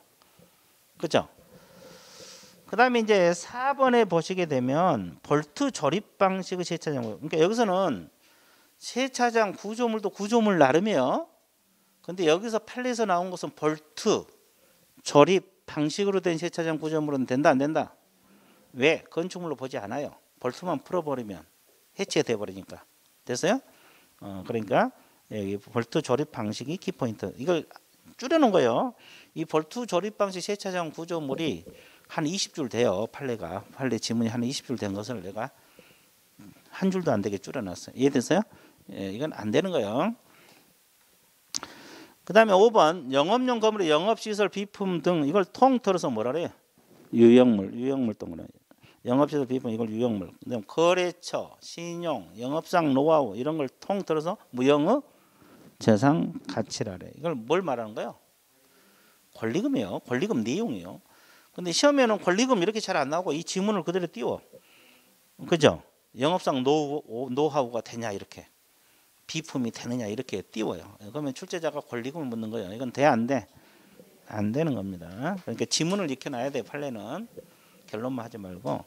그죠? 그 다음에 이제 4번에 보시게 되면 볼트 조립 방식의 세차장. 그러니까 여기서는 세차장 구조물도 구조물 나름이에요. 근데 여기서 판례에서 나온 것은 볼트 조립 방식으로 된 세차장 구조물은 된다 안 된다? 왜? 건축물로 보지 않아요. 볼트만 풀어버리면 해체돼 버리니까. 됐어요? 그러니까 여기 볼트 조립 방식이 키포인트. 이걸 줄여놓은 거예요. 이 볼트 조립 방식 세차장 구조물이 한 20줄 돼요. 판례 지문이 한 20줄 된 것을 내가 한 줄도 안 되게 줄여놨어요. 이해됐어요? 예, 이건 안 되는 거예요. 그 다음에 5번 영업용 건물의 영업시설 비품 등 이걸 통틀어서 뭐라 그래요? 유형물 동그라미. 영업시설 비품 이걸 유형물. 그다음 거래처, 신용, 영업상 노하우 이런 걸 통틀어서 무형의 재산 가치라래. 이걸 뭘 말하는 거예요? 권리금이요. 권리금 내용이요. 근데 시험에는 권리금 이렇게 잘 안 나오고 이 지문을 그대로 띄워. 그죠? 영업상 노하우가 되냐 이렇게. 비품이 되느냐 이렇게 띄워요. 그러면 출제자가 권리금을 묻는 거예요. 이건 돼 안 돼? 안 되는 겁니다. 그러니까 지문을 익혀놔야 돼. 판례는 결론만 하지 말고.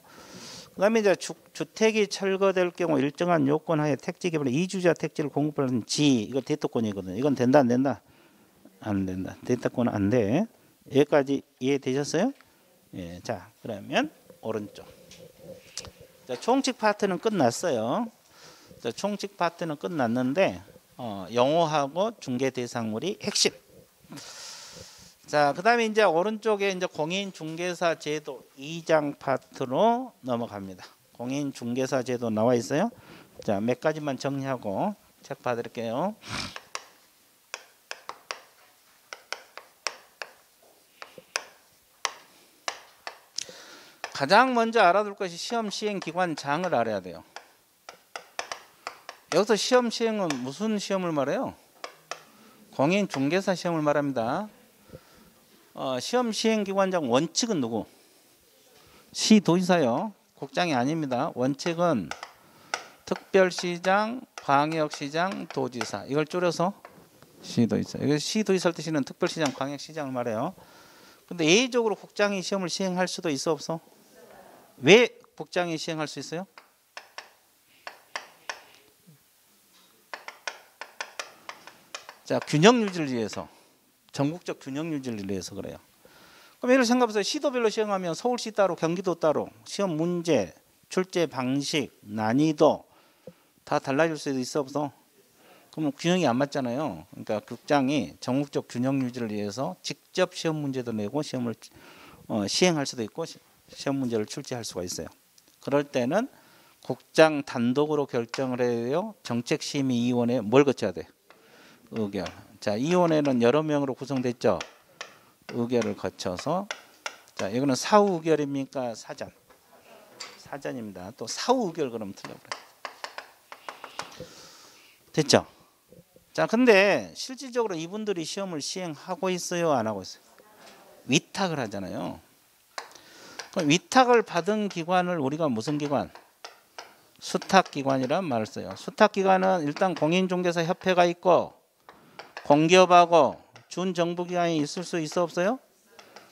그다음에 이제 주택이 철거될 경우 일정한 요건하에 택지 개발 이주자 택지를 공급하는 지 이거 대토권이거든요. 이건 된다 안 된다? 안 된다. 대토권은 안 돼. 여기까지 이해되셨어요? 예. 자 그러면 오른쪽. 자, 총칙 파트는 끝났어요. 자, 총칙 파트는 끝났는데 영어하고 중개 대상물이 핵심. 자, 그다음에 이제 오른쪽에 이제 공인중개사 제도 2장 파트로 넘어갑니다. 공인중개사 제도 나와 있어요. 자, 몇 가지만 정리하고 책 봐드릴게요. 가장 먼저 알아둘 것이 시험 시행 기관 장을 알아야 돼요. 여기서 시험 시행은 무슨 시험을 말해요? 공인중개사 시험을 말합니다. 시험 시행 기관장 원칙은 누구? 시도지사요. 국장이 아닙니다. 원칙은 특별시장, 광역시장, 도지사. 이걸 줄여서 시도지사. 이거 시도지사를 뜻이는 특별시장, 광역시장을 말해요. 근데 예외적으로 국장이 시험을 시행할 수도 있어 없어? 왜 국장이 시행할 수 있어요? 자, 균형 유지를 위해서, 전국적 균형 유지를 위해서 그래요. 그럼 예를 생각해보세요. 시도별로 시행하면 서울시 따로, 경기도 따로 시험 문제, 출제 방식, 난이도 다 달라질 수도 있어 없어? 그러면 균형이 안 맞잖아요. 그러니까 국장이 전국적 균형 유지를 위해서 직접 시험 문제도 내고 시험을 시행할 수도 있고 시험 문제를 출제할 수가 있어요. 그럴 때는 국장 단독으로 결정을 해요. 정책심의위원회 뭘 거쳐야 돼? 의결. 자, 이 위원회는 여러 명으로 구성됐죠. 의결을 거쳐서 자, 이거는 사후 의결입니까? 사전. 사전입니다. 또 사후 의결 그러면 틀려버려요. 됐죠? 자, 근데 실질적으로 이분들이 시험을 시행하고 있어요, 안 하고 있어요? 위탁을 하잖아요. 그럼 위탁을 받은 기관을 우리가 무슨 기관? 수탁기관이란 말을 써요. 수탁기관은 일단 공인중개사 협회가 있고 공기업하고 준정부기관이 있을 수 있어 없어요?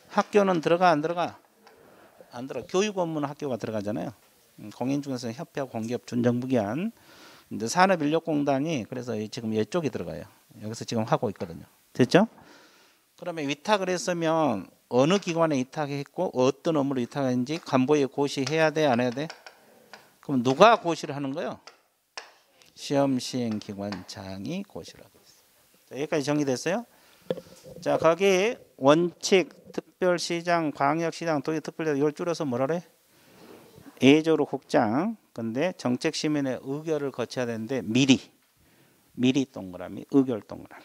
학교는 들어가 안 들어가? 안 들어가. 교육 업무는 학교가 들어가잖아요. 공인중개사 협회하고 공기업 준정부기관. 근데 산업인력공단이 그래서 지금 이쪽이 들어가요. 여기서 지금 하고 있거든요. 됐죠? 그러면 위탁을 했으면 어느 기관에 위탁했고 어떤 업무를 위탁했는지 간부에 고시해야 돼, 안 해야 돼? 그럼 누가 고시를 하는 거예요? 시험 시행 기관장이 고시를 하고 있어요. 자, 여기까지 정리됐어요? 자, 거기 원칙, 특별시장, 광역시장, 도시특별시 이걸 줄여서 뭐라 그래? 예외적으로 국장. 근데 정책심의회 의결을 거쳐야 되는데 미리 동그라미, 의결 동그라미.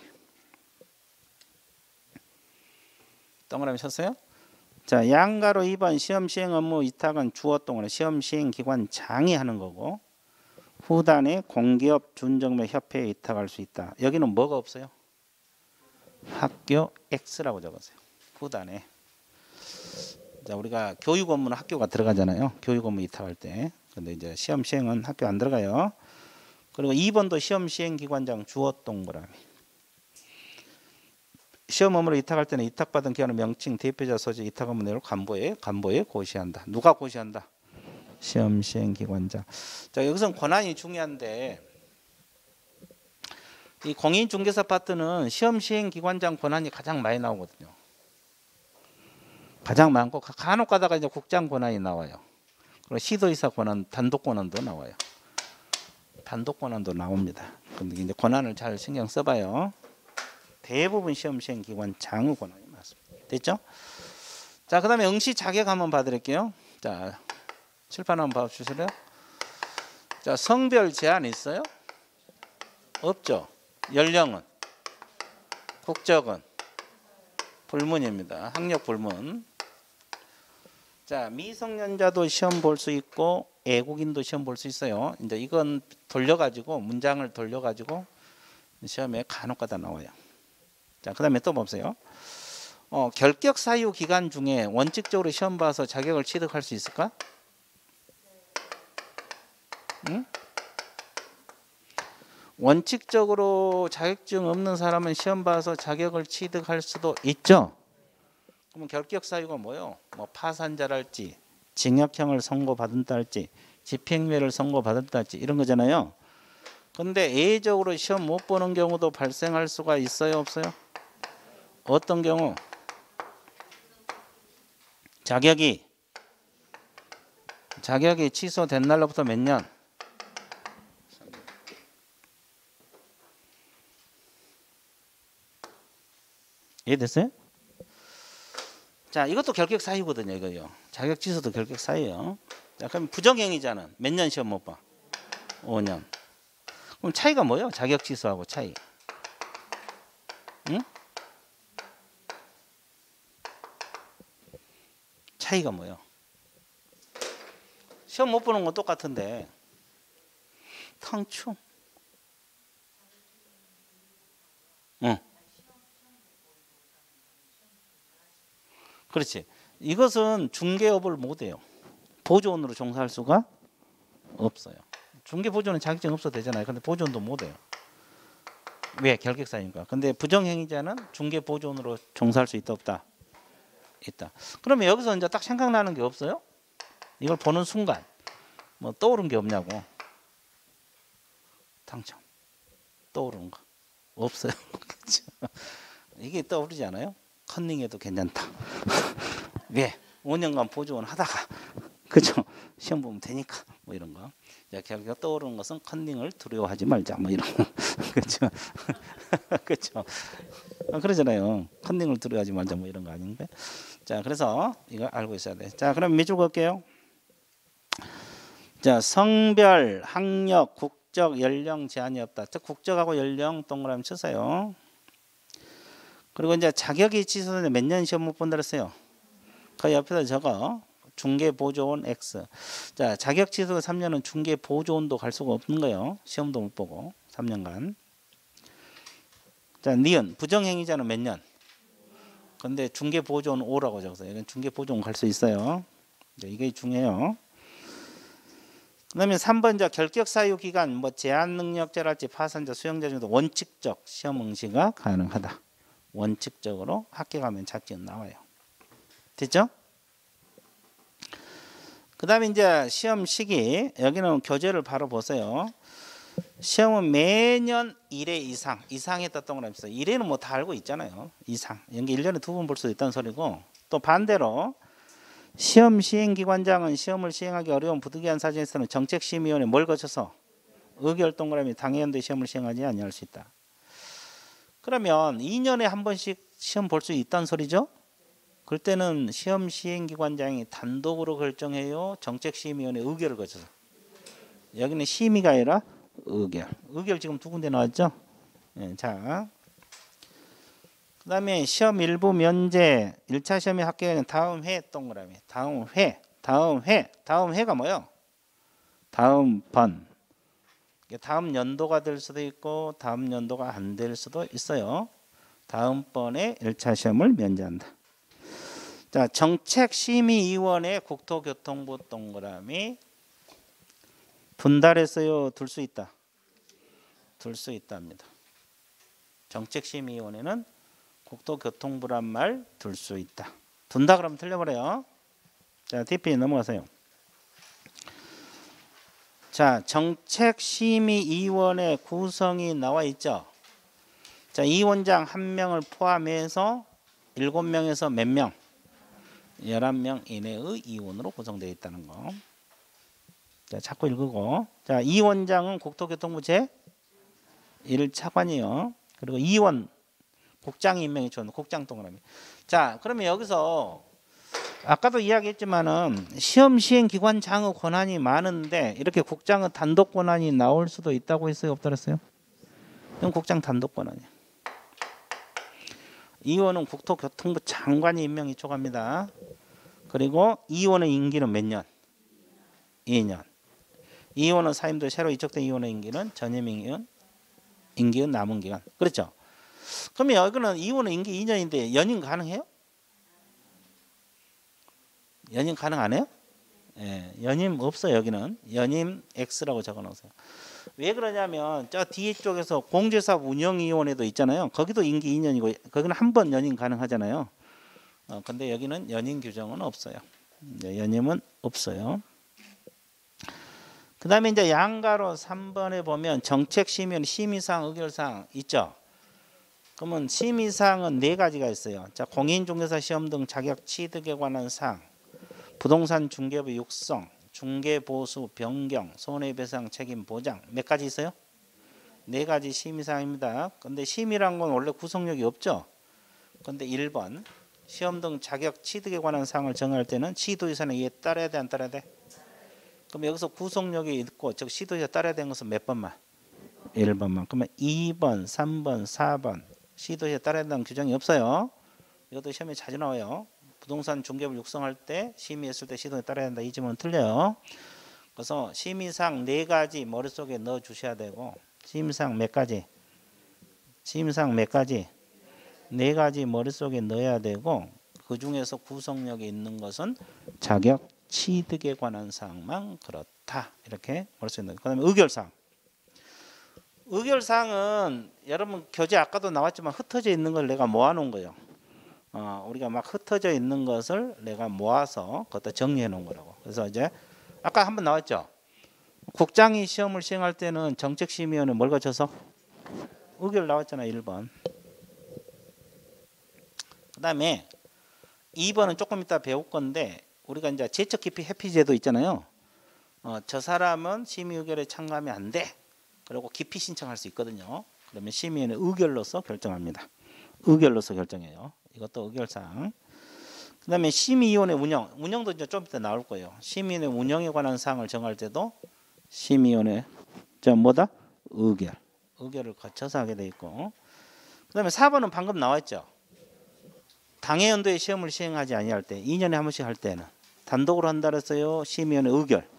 동그라미 쳤어요? 자, 양가로 2번 시험 시행 업무 위탁은 주어 동그라미 시험 시행 기관장이 하는 거고 후단에 공기업 준정부 협회에 위탁할 수 있다. 여기는 뭐가 없어요? 학교 X라고 적었어요. 후단에. 자, 우리가 교육 업무는 학교가 들어가잖아요. 교육 업무 위탁할 때. 근데 이제 시험 시행은 학교 안 들어가요. 그리고 2번도 시험 시행 기관장 주어 동그라미. 시험 업무를 위탁할 때는 위탁받은 기관의 명칭, 대표자, 소재, 위탁 업무 내용을 간부에 고시한다. 누가 고시한다? 시험 시행 기관장. 자, 여기서는 권한이 중요한데 이 공인중개사 파트는 시험 시행 기관장 권한이 가장 많이 나오거든요. 가장 많고 간혹 가다가 이제 국장 권한이 나와요. 그리고 시도지사 권한, 단독 권한도 나와요. 단독 권한도 나옵니다. 근데 이제 권한을 잘 신경 써봐요. 대부분 시험 시행 기관장의 권한이 많습니다. 됐죠? 자, 그다음에 응시 자격 한번 봐드릴게요. 자, 칠판 한번 봐주실래요? 자, 성별 제한 있어요? 없죠. 연령은 국적은 불문입니다. 학력 불문. 자, 미성년자도 시험 볼 수 있고 외국인도 시험 볼 수 있어요. 이제 이건 돌려가지고 문장을 돌려가지고 시험에 간혹가다 나와요. 자, 그다음에 또 보세요. 결격 사유 기간 중에 원칙적으로 시험 봐서 자격을 취득할 수 있을까? 응? 원칙적으로 자격증 없는 사람은 시험 봐서 자격을 취득할 수도 있죠. 그럼 결격 사유가 뭐예요? 뭐 파산자랄지, 징역형을 선고받은다 할지, 집행유예를 선고받았다 할지 이런 거잖아요. 근데 예외적으로 시험 못 보는 경우도 발생할 수가 있어요, 없어요? 어떤 경우? 자격이 취소된 날로부터 몇 년? 이해됐어요? 자, 이것도 결격 사유거든요, 이거요. 자격 취소도 결격 사유예요. 자, 그럼 부정행위자는 몇 년 시험 못 봐? 5년. 그럼 차이가 뭐예요? 자격 취소하고 차이. 응? 차이가 뭐예요? 시험 못 보는 건 똑같은데 탕충. 응. 그렇지. 이것은 중개업을 못해요. 보조원으로 종사할 수가 없어요. 중개보조는 자격증 없어도 되잖아요. 근데 보조원도 못해요. 왜? 결격사유니까. 근데 부정행위자는 중개보조원으로 종사할 수 있다 없다? 있다. 그러면 여기서 이제 딱 생각나는 게 없어요? 이걸 보는 순간 뭐 떠오른 게 없냐고. 당첨. 떠오르는 거 없어요. 그렇죠? 이게 떠오르지 않아요? 컨닝해도 괜찮다. 왜? 5년간 보조원 하다가 그죠? 시험 보면 되니까 뭐 이런 거. 결국 떠오르는 것은 컨닝을 두려워하지 말자 뭐 이런 거. 그렇죠? 그렇죠? 그러잖아요. 컨닝을 두려워하지 말자 뭐 이런 거 아닌데. 자, 그래서 이거 알고 있어야 돼. 자, 그럼 밑줄 볼게요. 자, 성별, 학력, 국적, 연령 제한이 없다. 즉 국적하고 연령 동그라미 치세요. 그리고 이제 자격이 취소되면 몇 년 시험 못 본다 그랬어요. 그 옆에다 적어. 중개보조원 X. 자, 자격 취소 3년은 중개보조원도 갈 수가 없는 거예요. 시험도 못 보고 3년간. 자, 니은 부정행위자는 몇 년? 근데 중개보조원 5라고 적었어요. 이건 중개보조원 갈 수 있어요. 이게 중요해요. 그다음에 3번 자 결격사유 기간 뭐 제한능력자랄지 파산자 수용자 중에도 원칙적 시험 응시가 가능하다. 원칙적으로 합격하면 자격증 나와요. 됐죠? 그 다음에 이제 시험 시기 여기는 교재를 바로 보세요. 시험은 매년 1회 이상에 떴던 거라 했어요. 1회는 뭐 다 알고 있잖아요. 이상. 여기 1년에 2번 볼 수도 있다는 소리고 또 반대로 시험 시행기관장은 시험을 시행하기 어려운 부득이한 사정에서는 정책심의위원회 뭘 거쳐서 의결 동그라미 당해연대 시험을 시행하지 아니할 수 있다. 그러면 2년에 한 번씩 시험 볼 수 있다는 소리죠. 그럴 때는 시험 시행기관장이 단독으로 결정해요. 정책심의위원회 의결을 거쳐서. 여기는 심의가 아니라 의결. 의결 지금 두 군데 나왔죠. 네, 자, 그 다음에 시험 일부 면제 1차 시험에 합격하는 다음 회 동그라미. 다음 회가 뭐예요? 다음 번. 다음 연도가 될 수도 있고 다음 연도가 안 될 수도 있어요. 다음번에 1차 시험을 면제한다. 자, 정책심의위원회 국토교통부 동그라미. 분달했어요? 둘 수 있다? 둘 수 있답니다. 정책심의위원회는 국토교통부란 말 둘 수 있다. 둔다 그러면 틀려버려요. 자, TP 넘어가세요. 자, 정책심의위원회 구성이 나와 있죠. 자, 위원장 1명을 포함해서 7명에서 몇 명? 11명 이내의 위원으로 구성되어 있다는 거. 자, 자꾸 읽고. 자, 위원장은 국토교통부 제1차관이요. 그리고 위원 국장이 임명이 좋은 국장 동그라미. 자, 그러면 여기서 아까도 이야기했지만은 시험 시행 기관장의 권한이 많은데 이렇게 국장의 단독 권한이 나올 수도 있다고 했어요, 없다 그랬어요? 이건 국장 단독 권한이야. 이원은 국토교통부 장관이 임명이 초과합니다. 그리고 이원의 임기는 몇 년? 2년. 이원은 사임도 새로 이적된 이원의 임기는 전임 임기는 남은 기간. 그렇죠? 그러면 여기는 이원의 임기 2년인데 연임 가능해요? 연임 가능 안 해요? 예, 연임 없어요. 여기는 연임 X라고 적어놓으세요. 왜 그러냐면 저 뒤쪽에서 공제사업 운영위원회도 있잖아요. 거기도 임기 2년이고 거기는 한 번 연임 가능하잖아요. 근데 여기는 연임 규정은 없어요. 연임은 없어요. 그 다음에 이제 양가로 3번에 보면 정책심의원 심의사항 의결사항 있죠. 그러면 심의사항은 4가지가 있어요. 자, 공인중개사 시험 등 자격 취득에 관한 사항, 부동산 중개부 육성, 중개보수 변경, 손해배상 책임 보장 몇 가지 있어요? 4가지 심의사항입니다. 근데 심의란 건 원래 구속력이 없죠. 근데 1번 시험 등 자격 취득에 관한 사항을 정할 때는 시도의사는 이에 따라야 돼 안 따라야 돼? 그럼 여기서 구속력이 있고 즉 시도의사 따라야 되는 것은 몇 번만? 1번만. 그러면 2번, 3번, 4번 시도의사 따라야 된다는 규정이 없어요. 이것도 시험에 자주 나와요. 부동산 중개부를 육성할 때 심의했을 때 시도에 따라야 한다. 이 질문은 틀려요. 그래서 심의사항 4가지 머릿속에 넣어 주셔야 되고 심의사항 몇 가지? 심의사항 몇 가지? 4가지 머릿속에 넣어야 되고 그 중에서 구속력이 있는 것은 자격 취득에 관한 사항만 그렇다. 이렇게 머릿속에 넣어요. 그 다음에 의결사항. 의결사항은 여러분 교재 아까도 나왔지만 흩어져 있는 걸 내가 모아놓은 거예요. 우리가 막 흩어져 있는 것을 내가 모아서 그것도 정리해 놓은 거라고. 그래서 이제 아까 한번 나왔죠. 국장이 시험을 시행할 때는 정책심의원은 뭘 거쳐서? 의결 나왔잖아. 1번. 그 다음에 2번은 조금 이따 배울 건데 우리가 이제 제적 기피 회피제도 있잖아요. 저 사람은 심의 의결에 참가하면 안 돼. 그리고 기피 신청할 수 있거든요. 그러면 심의위원회 의결로서 결정합니다. 의결로서 결정해요. 이것도 의결사항. 그 다음에 심의위원회 운영도 이제 좀 이따 나올 거예요. 심의위원회 운영에 관한 사항을 정할 때도 심의위원회 뭐다? 의결을 거쳐서 하게 돼 있고. 그 다음에 4번은 방금 나왔죠. 당해연도에 시험을 시행하지 아니할 때 2년에 한 번씩 할 때는 단독으로 한다 그랬어요. 심의위원회 의결.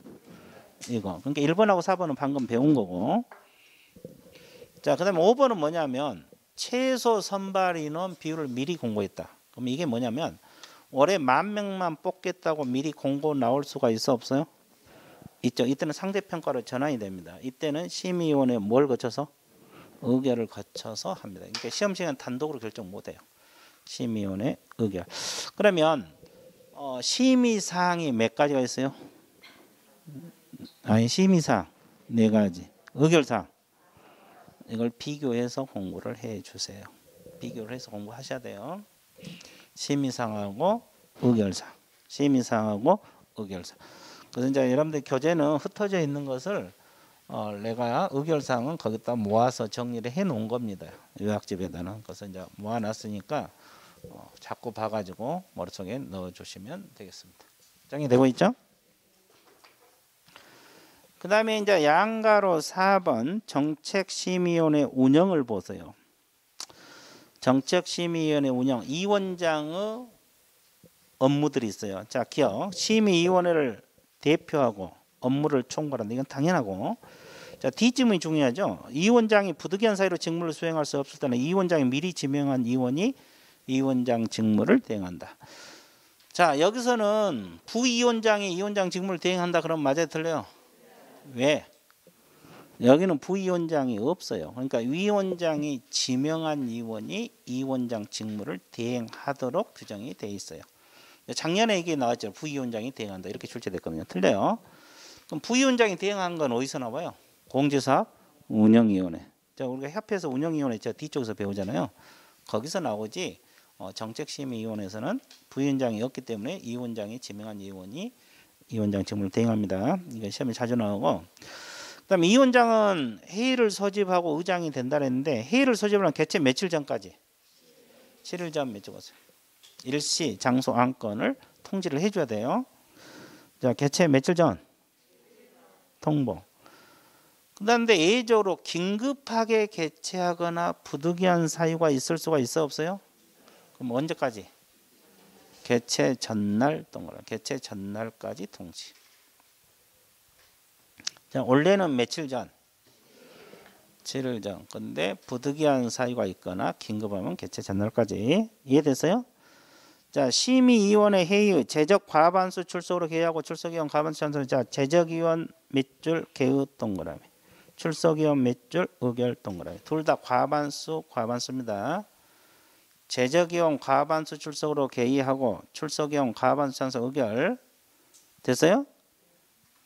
이거. 그러니까 1번하고 4번은 방금 배운 거고. 자, 그 다음에 5번은 뭐냐면 최소 선발 인원 비율을 미리 공고했다. 그럼 이게 뭐냐면 올해 10,000명만 뽑겠다고 미리 공고 나올 수가 있어 없어요? 있죠. 이때는 상대평가로 전환이 됩니다. 이때는 심의위원회 뭘 거쳐서? 의결을 거쳐서 합니다. 그러니까 시험 시간 단독으로 결정 못해요. 심의위원회 의결. 그러면 심의사항이 몇 가지가 있어요? 아니 심의사항 4가지. 의결사항. 이걸 비교해서 공부를 해주세요. 비교를 해서 공부하셔야 돼요. 심의사항하고 의결사항. 심의사항하고 의결사항. 그래서 이제 여러분들 교재는 흩어져 있는 것을 내가 의결사항은 거기다 모아서 정리를 해 놓은 겁니다. 요약집에다는. 그래서 이제 모아놨으니까 자꾸 봐가지고 머릿속에 넣어주시면 되겠습니다. 정리되고 있죠? 그 다음에 이제 양가로 4번 정책심의위원회 운영을 보세요. 정책심의위원회 운영. 이 원장의 업무들이 있어요. 자, 기억. 심의위원회를 대표하고 업무를 총괄한다. 이건 당연하고. 자, 뒷짐이 중요하죠. 이 원장이 부득이한 사유로 직무를 수행할 수 없을 때는 이 원장이 미리 지명한 위원이 이 원장 직무를 대행한다. 자, 여기서는 부위원장이 이 원장 직무를 대행한다. 그럼 맞아요, 틀려요? 왜? 여기는 부위원장이 없어요. 그러니까 위원장이 지명한 위원이 이 원장 직무를 대행하도록 규정이 돼 있어요. 작년에 이게 나왔죠. 부위원장이 대행한다. 이렇게 출제됐거든요. 틀려요. 그럼 부위원장이 대행한 건 어디서 나와요? 공제사업 운영위원회. 자, 우리가 협회에서 운영위원회 저 뒤쪽에서 배우잖아요. 거기서 나오지. 정책심의위원회에서는 부위원장이 없기 때문에 이 원장이 지명한 위원이 이 원장 직무를 대행합니다. 이거 시험에 자주 나오고. 그다음에 이 원장은 회의를 소집하고 의장이 된다 했는데 회의를 소집하면 개최 며칠 전까지? 7일 전 몇 적었어요? 일시, 장소, 안건을 통지를 해줘야 돼요. 자, 개최 며칠 전? 통보. 그런데 예외적으로 긴급하게 개최하거나 부득이한 사유가 있을 수가 있어 없어요? 그럼 언제까지? 개최 전날 동그라미. 개최 전날까지 통지. 자, 원래는 며칠 전? 7일 전. 근데 부득이한 사유가 있거나 긴급하면 개최 전날까지. 이해됐어요? 자, 심의위원회 회의 제적 과반수 출석으로 개의하고 출석위원 과반수 찬성. 자, 제적위원 몇 줄 개의 동그라미. 출석위원 몇 줄 의결 동그라미. 둘 다 과반수입니다. 제적위원 과반수 출석으로 개의하고 출석위원 과반수 찬성 의결. 됐어요?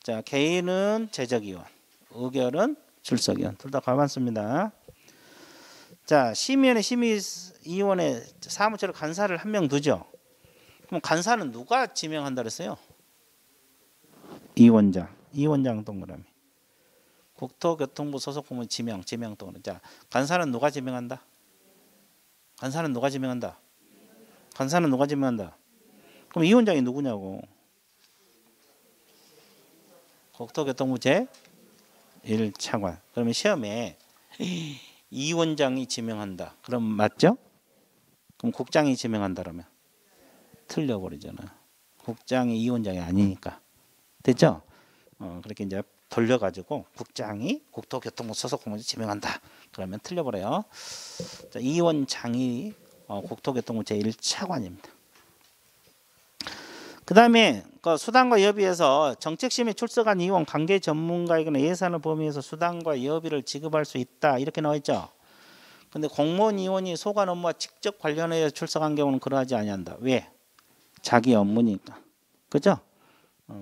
자, 개의는 제적위원, 의결은 출석위원. 둘 다 과반수입니다. 자, 심의위원회 심의위원회 사무처를 간사를 한 명 두죠. 그럼 간사는 누가 지명한다 그랬어요? 이원장 동그라미. 국토교통부 소속 부문 지명 동그라미. 자, 간사는 누가 지명한다? 간사는 누가 지명한다? 그럼 이원장이 누구냐고? 국토교통부 제1차관. 그러면 시험에 이원장이 지명한다. 그럼 맞죠? 그럼 국장이 지명한다 그러면 틀려버리잖아. 국장이 이원장이 아니니까. 됐죠? 그렇게 이제 돌려가지고 국장이 국토교통부 소속 부문에 지명한다. 그러면 틀려버려요. 자, 이원장이 국토교통부 제1차관입니다. 그 다음에 그 수당과 여비에서 정책심의 출석한 이원 관계 전문가에게는 예산을 범위해서 수당과 여비를 지급할 수 있다. 이렇게 나와 있죠. 근데 공무원 이원이 소관 업무와 직접 관련해서 출석한 경우는 그러하지 아니한다. 왜? 자기 업무니까. 그죠?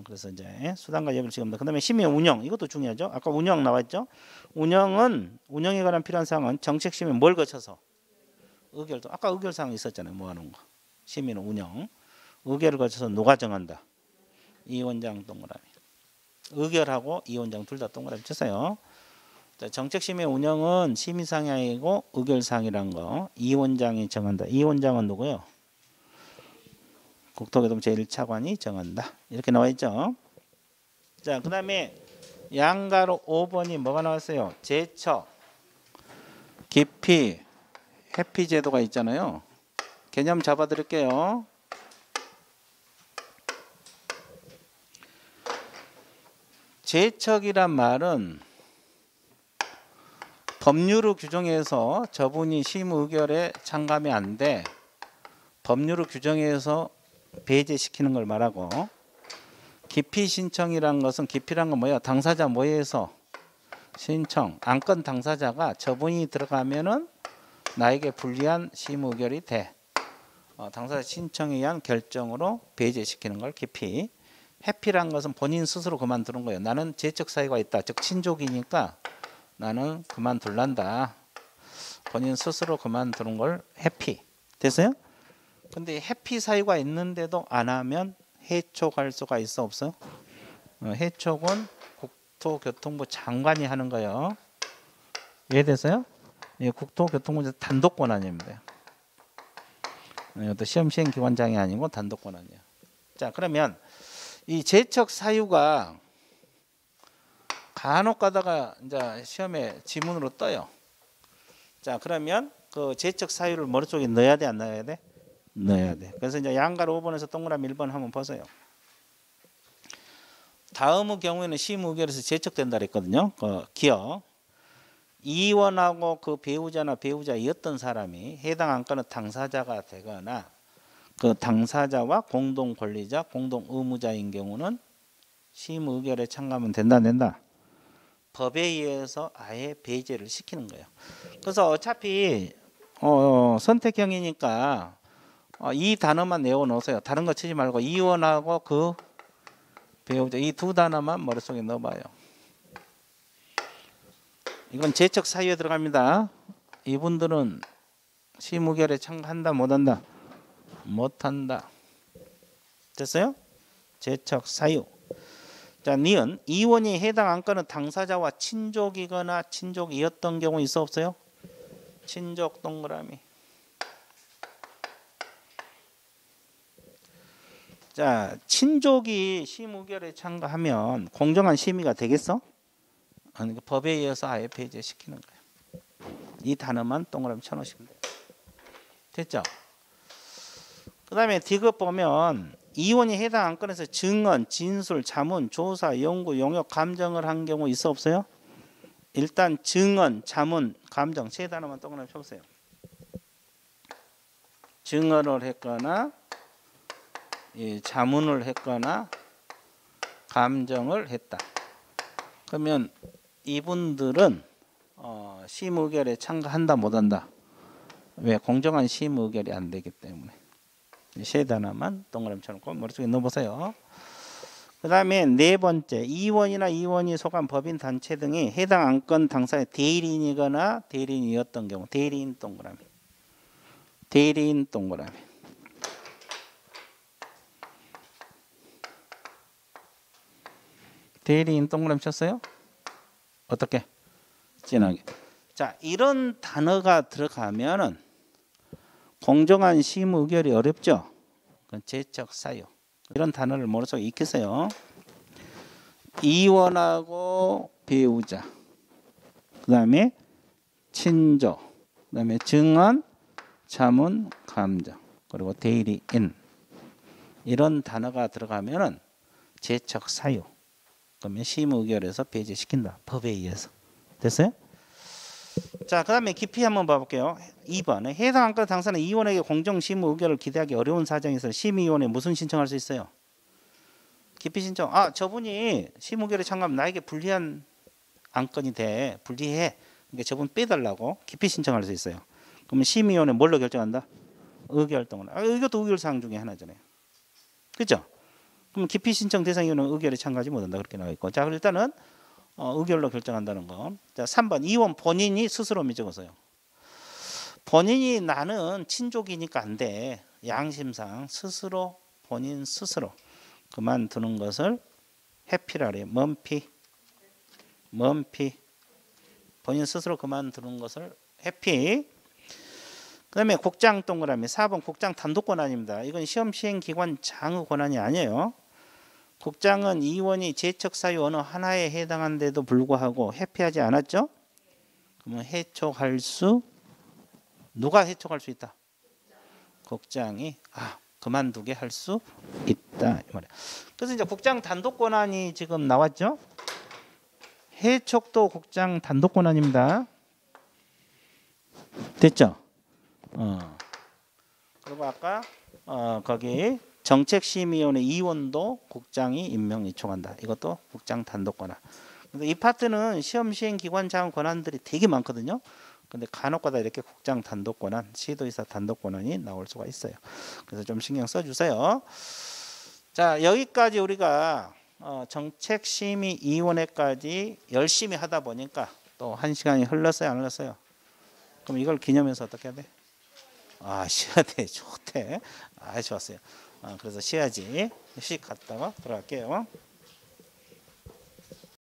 그래서 이제 수당과 여비를 지급한다. 그 다음에 심의 운영. 이것도 중요하죠. 아까 운영 나와 있죠. 운영에 관한 필요한 사항은 정책심의 뭘 거쳐서? 의결도. 아까 의결사항 있었잖아요. 뭐 하는 거. 심의는 운영. 의결을 거쳐서 누가 정한다? 이원장 동그라미. 의결하고 이원장 둘 다 동그라미 쳤어요. 자, 정책심의 운영은 심의사항이 아니고 의결사항이란 거. 이원장이 정한다. 이원장은 누구요? 국토교통부 제1차관이 정한다. 이렇게 나와 있죠. 자, 그 다음에 양가로 5번이 뭐가 나왔어요? 제척, 기피, 회피 제도가 있잖아요. 개념 잡아 드릴게요. 제척이란 말은 법률을 규정해서 저분이 심의결에 참가하면 안 돼. 법률을 규정해서 배제시키는 걸 말하고, 기피 신청이란 것은, 기피란 건 뭐야? 당사자 모여서 신청, 안건 당사자가 저분이 들어가면은 나에게 불리한 심의결이 돼. 당사자 신청에 의한 결정으로 배제시키는 걸 기피. 회피란 것은 본인 스스로 그만두는 거예요. 나는 제적 사유가 있다. 즉 친족이니까 나는 그만둘란다. 본인 스스로 그만두는 걸 회피. 됐어요? 근데 회피 사유가 있는데도 안 하면 해촉할 수가 있어 없어? 해촉은 국토교통부 장관이 하는 거예요. 이해됐어요? 예, 국토교통부 단독 권한입니다. 이것도 시험 시행기관장이 아니고 단독 권한이에요. 자, 그러면 이 제척 사유가 간혹 가다가 이제 시험에 지문으로 떠요. 자, 그러면 그 제척 사유를 머릿속에 넣어야 돼, 안 넣어야 돼? 넣어야 돼. 그래서 이제 양가로 5번에서 동그라미 1번 한번 보세요. 다음의 경우에는 심의결에서 제척된다 그랬거든요. 그 기억. 이원하고 그 배우자나 배우자였던 사람이 해당 안건의 당사자가 되거나 그 당사자와 공동 권리자, 공동 의무자인 경우는 심의결에 참가하면 된다, 안 된다? 법에 의해서 아예 배제를 시키는 거예요. 그래서 어차피 선택형이니까 이 단어만 내어 놓으세요. 다른 거 치지 말고 이원하고 그 배우자 이 두 단어만 머릿속에 넣어봐요. 이건 제척 사유에 들어갑니다. 이분들은 심의결에 참가한다, 못한다? 못한다. 됐어요? 제척 사유. 자, 니은 이원이 해당 안건은 당사자와 친족이거나 친족이었던 경우 있어 없어요? 친족 동그라미. 자, 친족이 심의결에 참가하면 공정한 심의가 되겠어? 아니, 법에 의해서 아예 배제시키는 거예요. 이 단어만 동그라미 쳐놓으시면 돼요. 됐죠? 그 다음에 디귿 보면 이원이 해당 안건에서 증언, 진술, 자문, 조사, 연구, 용역, 감정을 한 경우 있어 없어요? 일단 증언, 자문, 감정 세 단어만 동그라미 쳐보세요. 증언을 했거나 자문을 했거나 감정을 했다. 그러면 이분들은 심의결에 참가한다 못한다. 왜? 공정한 심의결이 안 되기 때문에. 세 단어만 동그라미 쳐놓고 머릿속에 넣어보세요. 그 다음에 네 번째, 이원이나 이원이 속한 법인 단체 등이 해당 안건 당사의 대리인이거나 대리인이었던 경우, 대리인 동그라미, 대리인 동그라미. 대리인 동그라미 쳤어요? 어떻게? 진하게. 자, 이런 단어가 들어가면은 공정한 심의 의결이 어렵죠. 그건 제적 사유. 이런 단어를 머릿속에 익히세요. 이원하고 배우자, 그 다음에 친조, 그 다음에 증언, 자문, 감정, 그리고 대리인. 이런 단어가 들어가면은 제적 사유. 그러면 심의 의결에서 배제시킨다. 법에 의해서. 됐어요? 자, 그 다음에 깊이 한번 봐볼게요. 2번. 해당 안건 당사는 이원에게 공정 심의 의결을 기대하기 어려운 사정에서 심의위원회 무슨 신청할 수 있어요? 깊이 신청. 아, 저분이 심의 의결에 참가하면 나에게 불리한 안건이 돼. 불리해. 그러니까 저분 빼달라고 깊이 신청할 수 있어요. 그러면 심의위원회 뭘로 결정한다? 의결동을. 아, 이것도 의결사항 중에 하나잖아요. 그렇죠? 그럼 깊이 신청 대상위원회는 의결에 참가하지 못한다. 그렇게 나와 있고. 자, 일단은 의결로 결정한다는 거. 자, 3번. 이원 본인이 스스로 적어서요. 본인이 나는 친족이니까 안 돼. 양심상 스스로 본인 스스로 그만두는 것을 해피라 그래요. 먼피. 본인 스스로 그만두는 것을 해피. 그 다음에 국장 동그라미 4번 국장 단독 권한입니다. 이건 시험 시행 기관 장의 권한이 아니에요. 국장은 이원이 제척 사유 어느 하나에 해당한데도 불구하고 회피하지 않았죠? 그러면 해촉할 수, 누가 해촉할 수 있다? 국장이 그만두게 할 수 있다. 이 말이야. 그래서 이제 국장 단독 권한이 지금 나왔죠? 해촉도 국장 단독 권한입니다. 됐죠? 그리고 아까 거기 정책심의위원회 이원도 국장이 임명 요청한다. 이것도 국장 단독 권한. 근데 이 파트는 시험 시행 기관 장 권한들이 되게 많거든요. 근데 간혹가다 이렇게 국장 단독 권한, 시도의사 단독 권한이 나올 수가 있어요. 그래서 좀 신경 써주세요. 자, 여기까지 우리가 정책심의위원회까지 열심히 하다 보니까 또 1시간이 흘렀어요, 안 흘렀어요? 그럼 이걸 기념해서 어떻게 해야 돼? 쉬어야 돼. 좋대. 좋았어요. 그래서 쉬어야지. 휴식 갔다가 들어갈게요.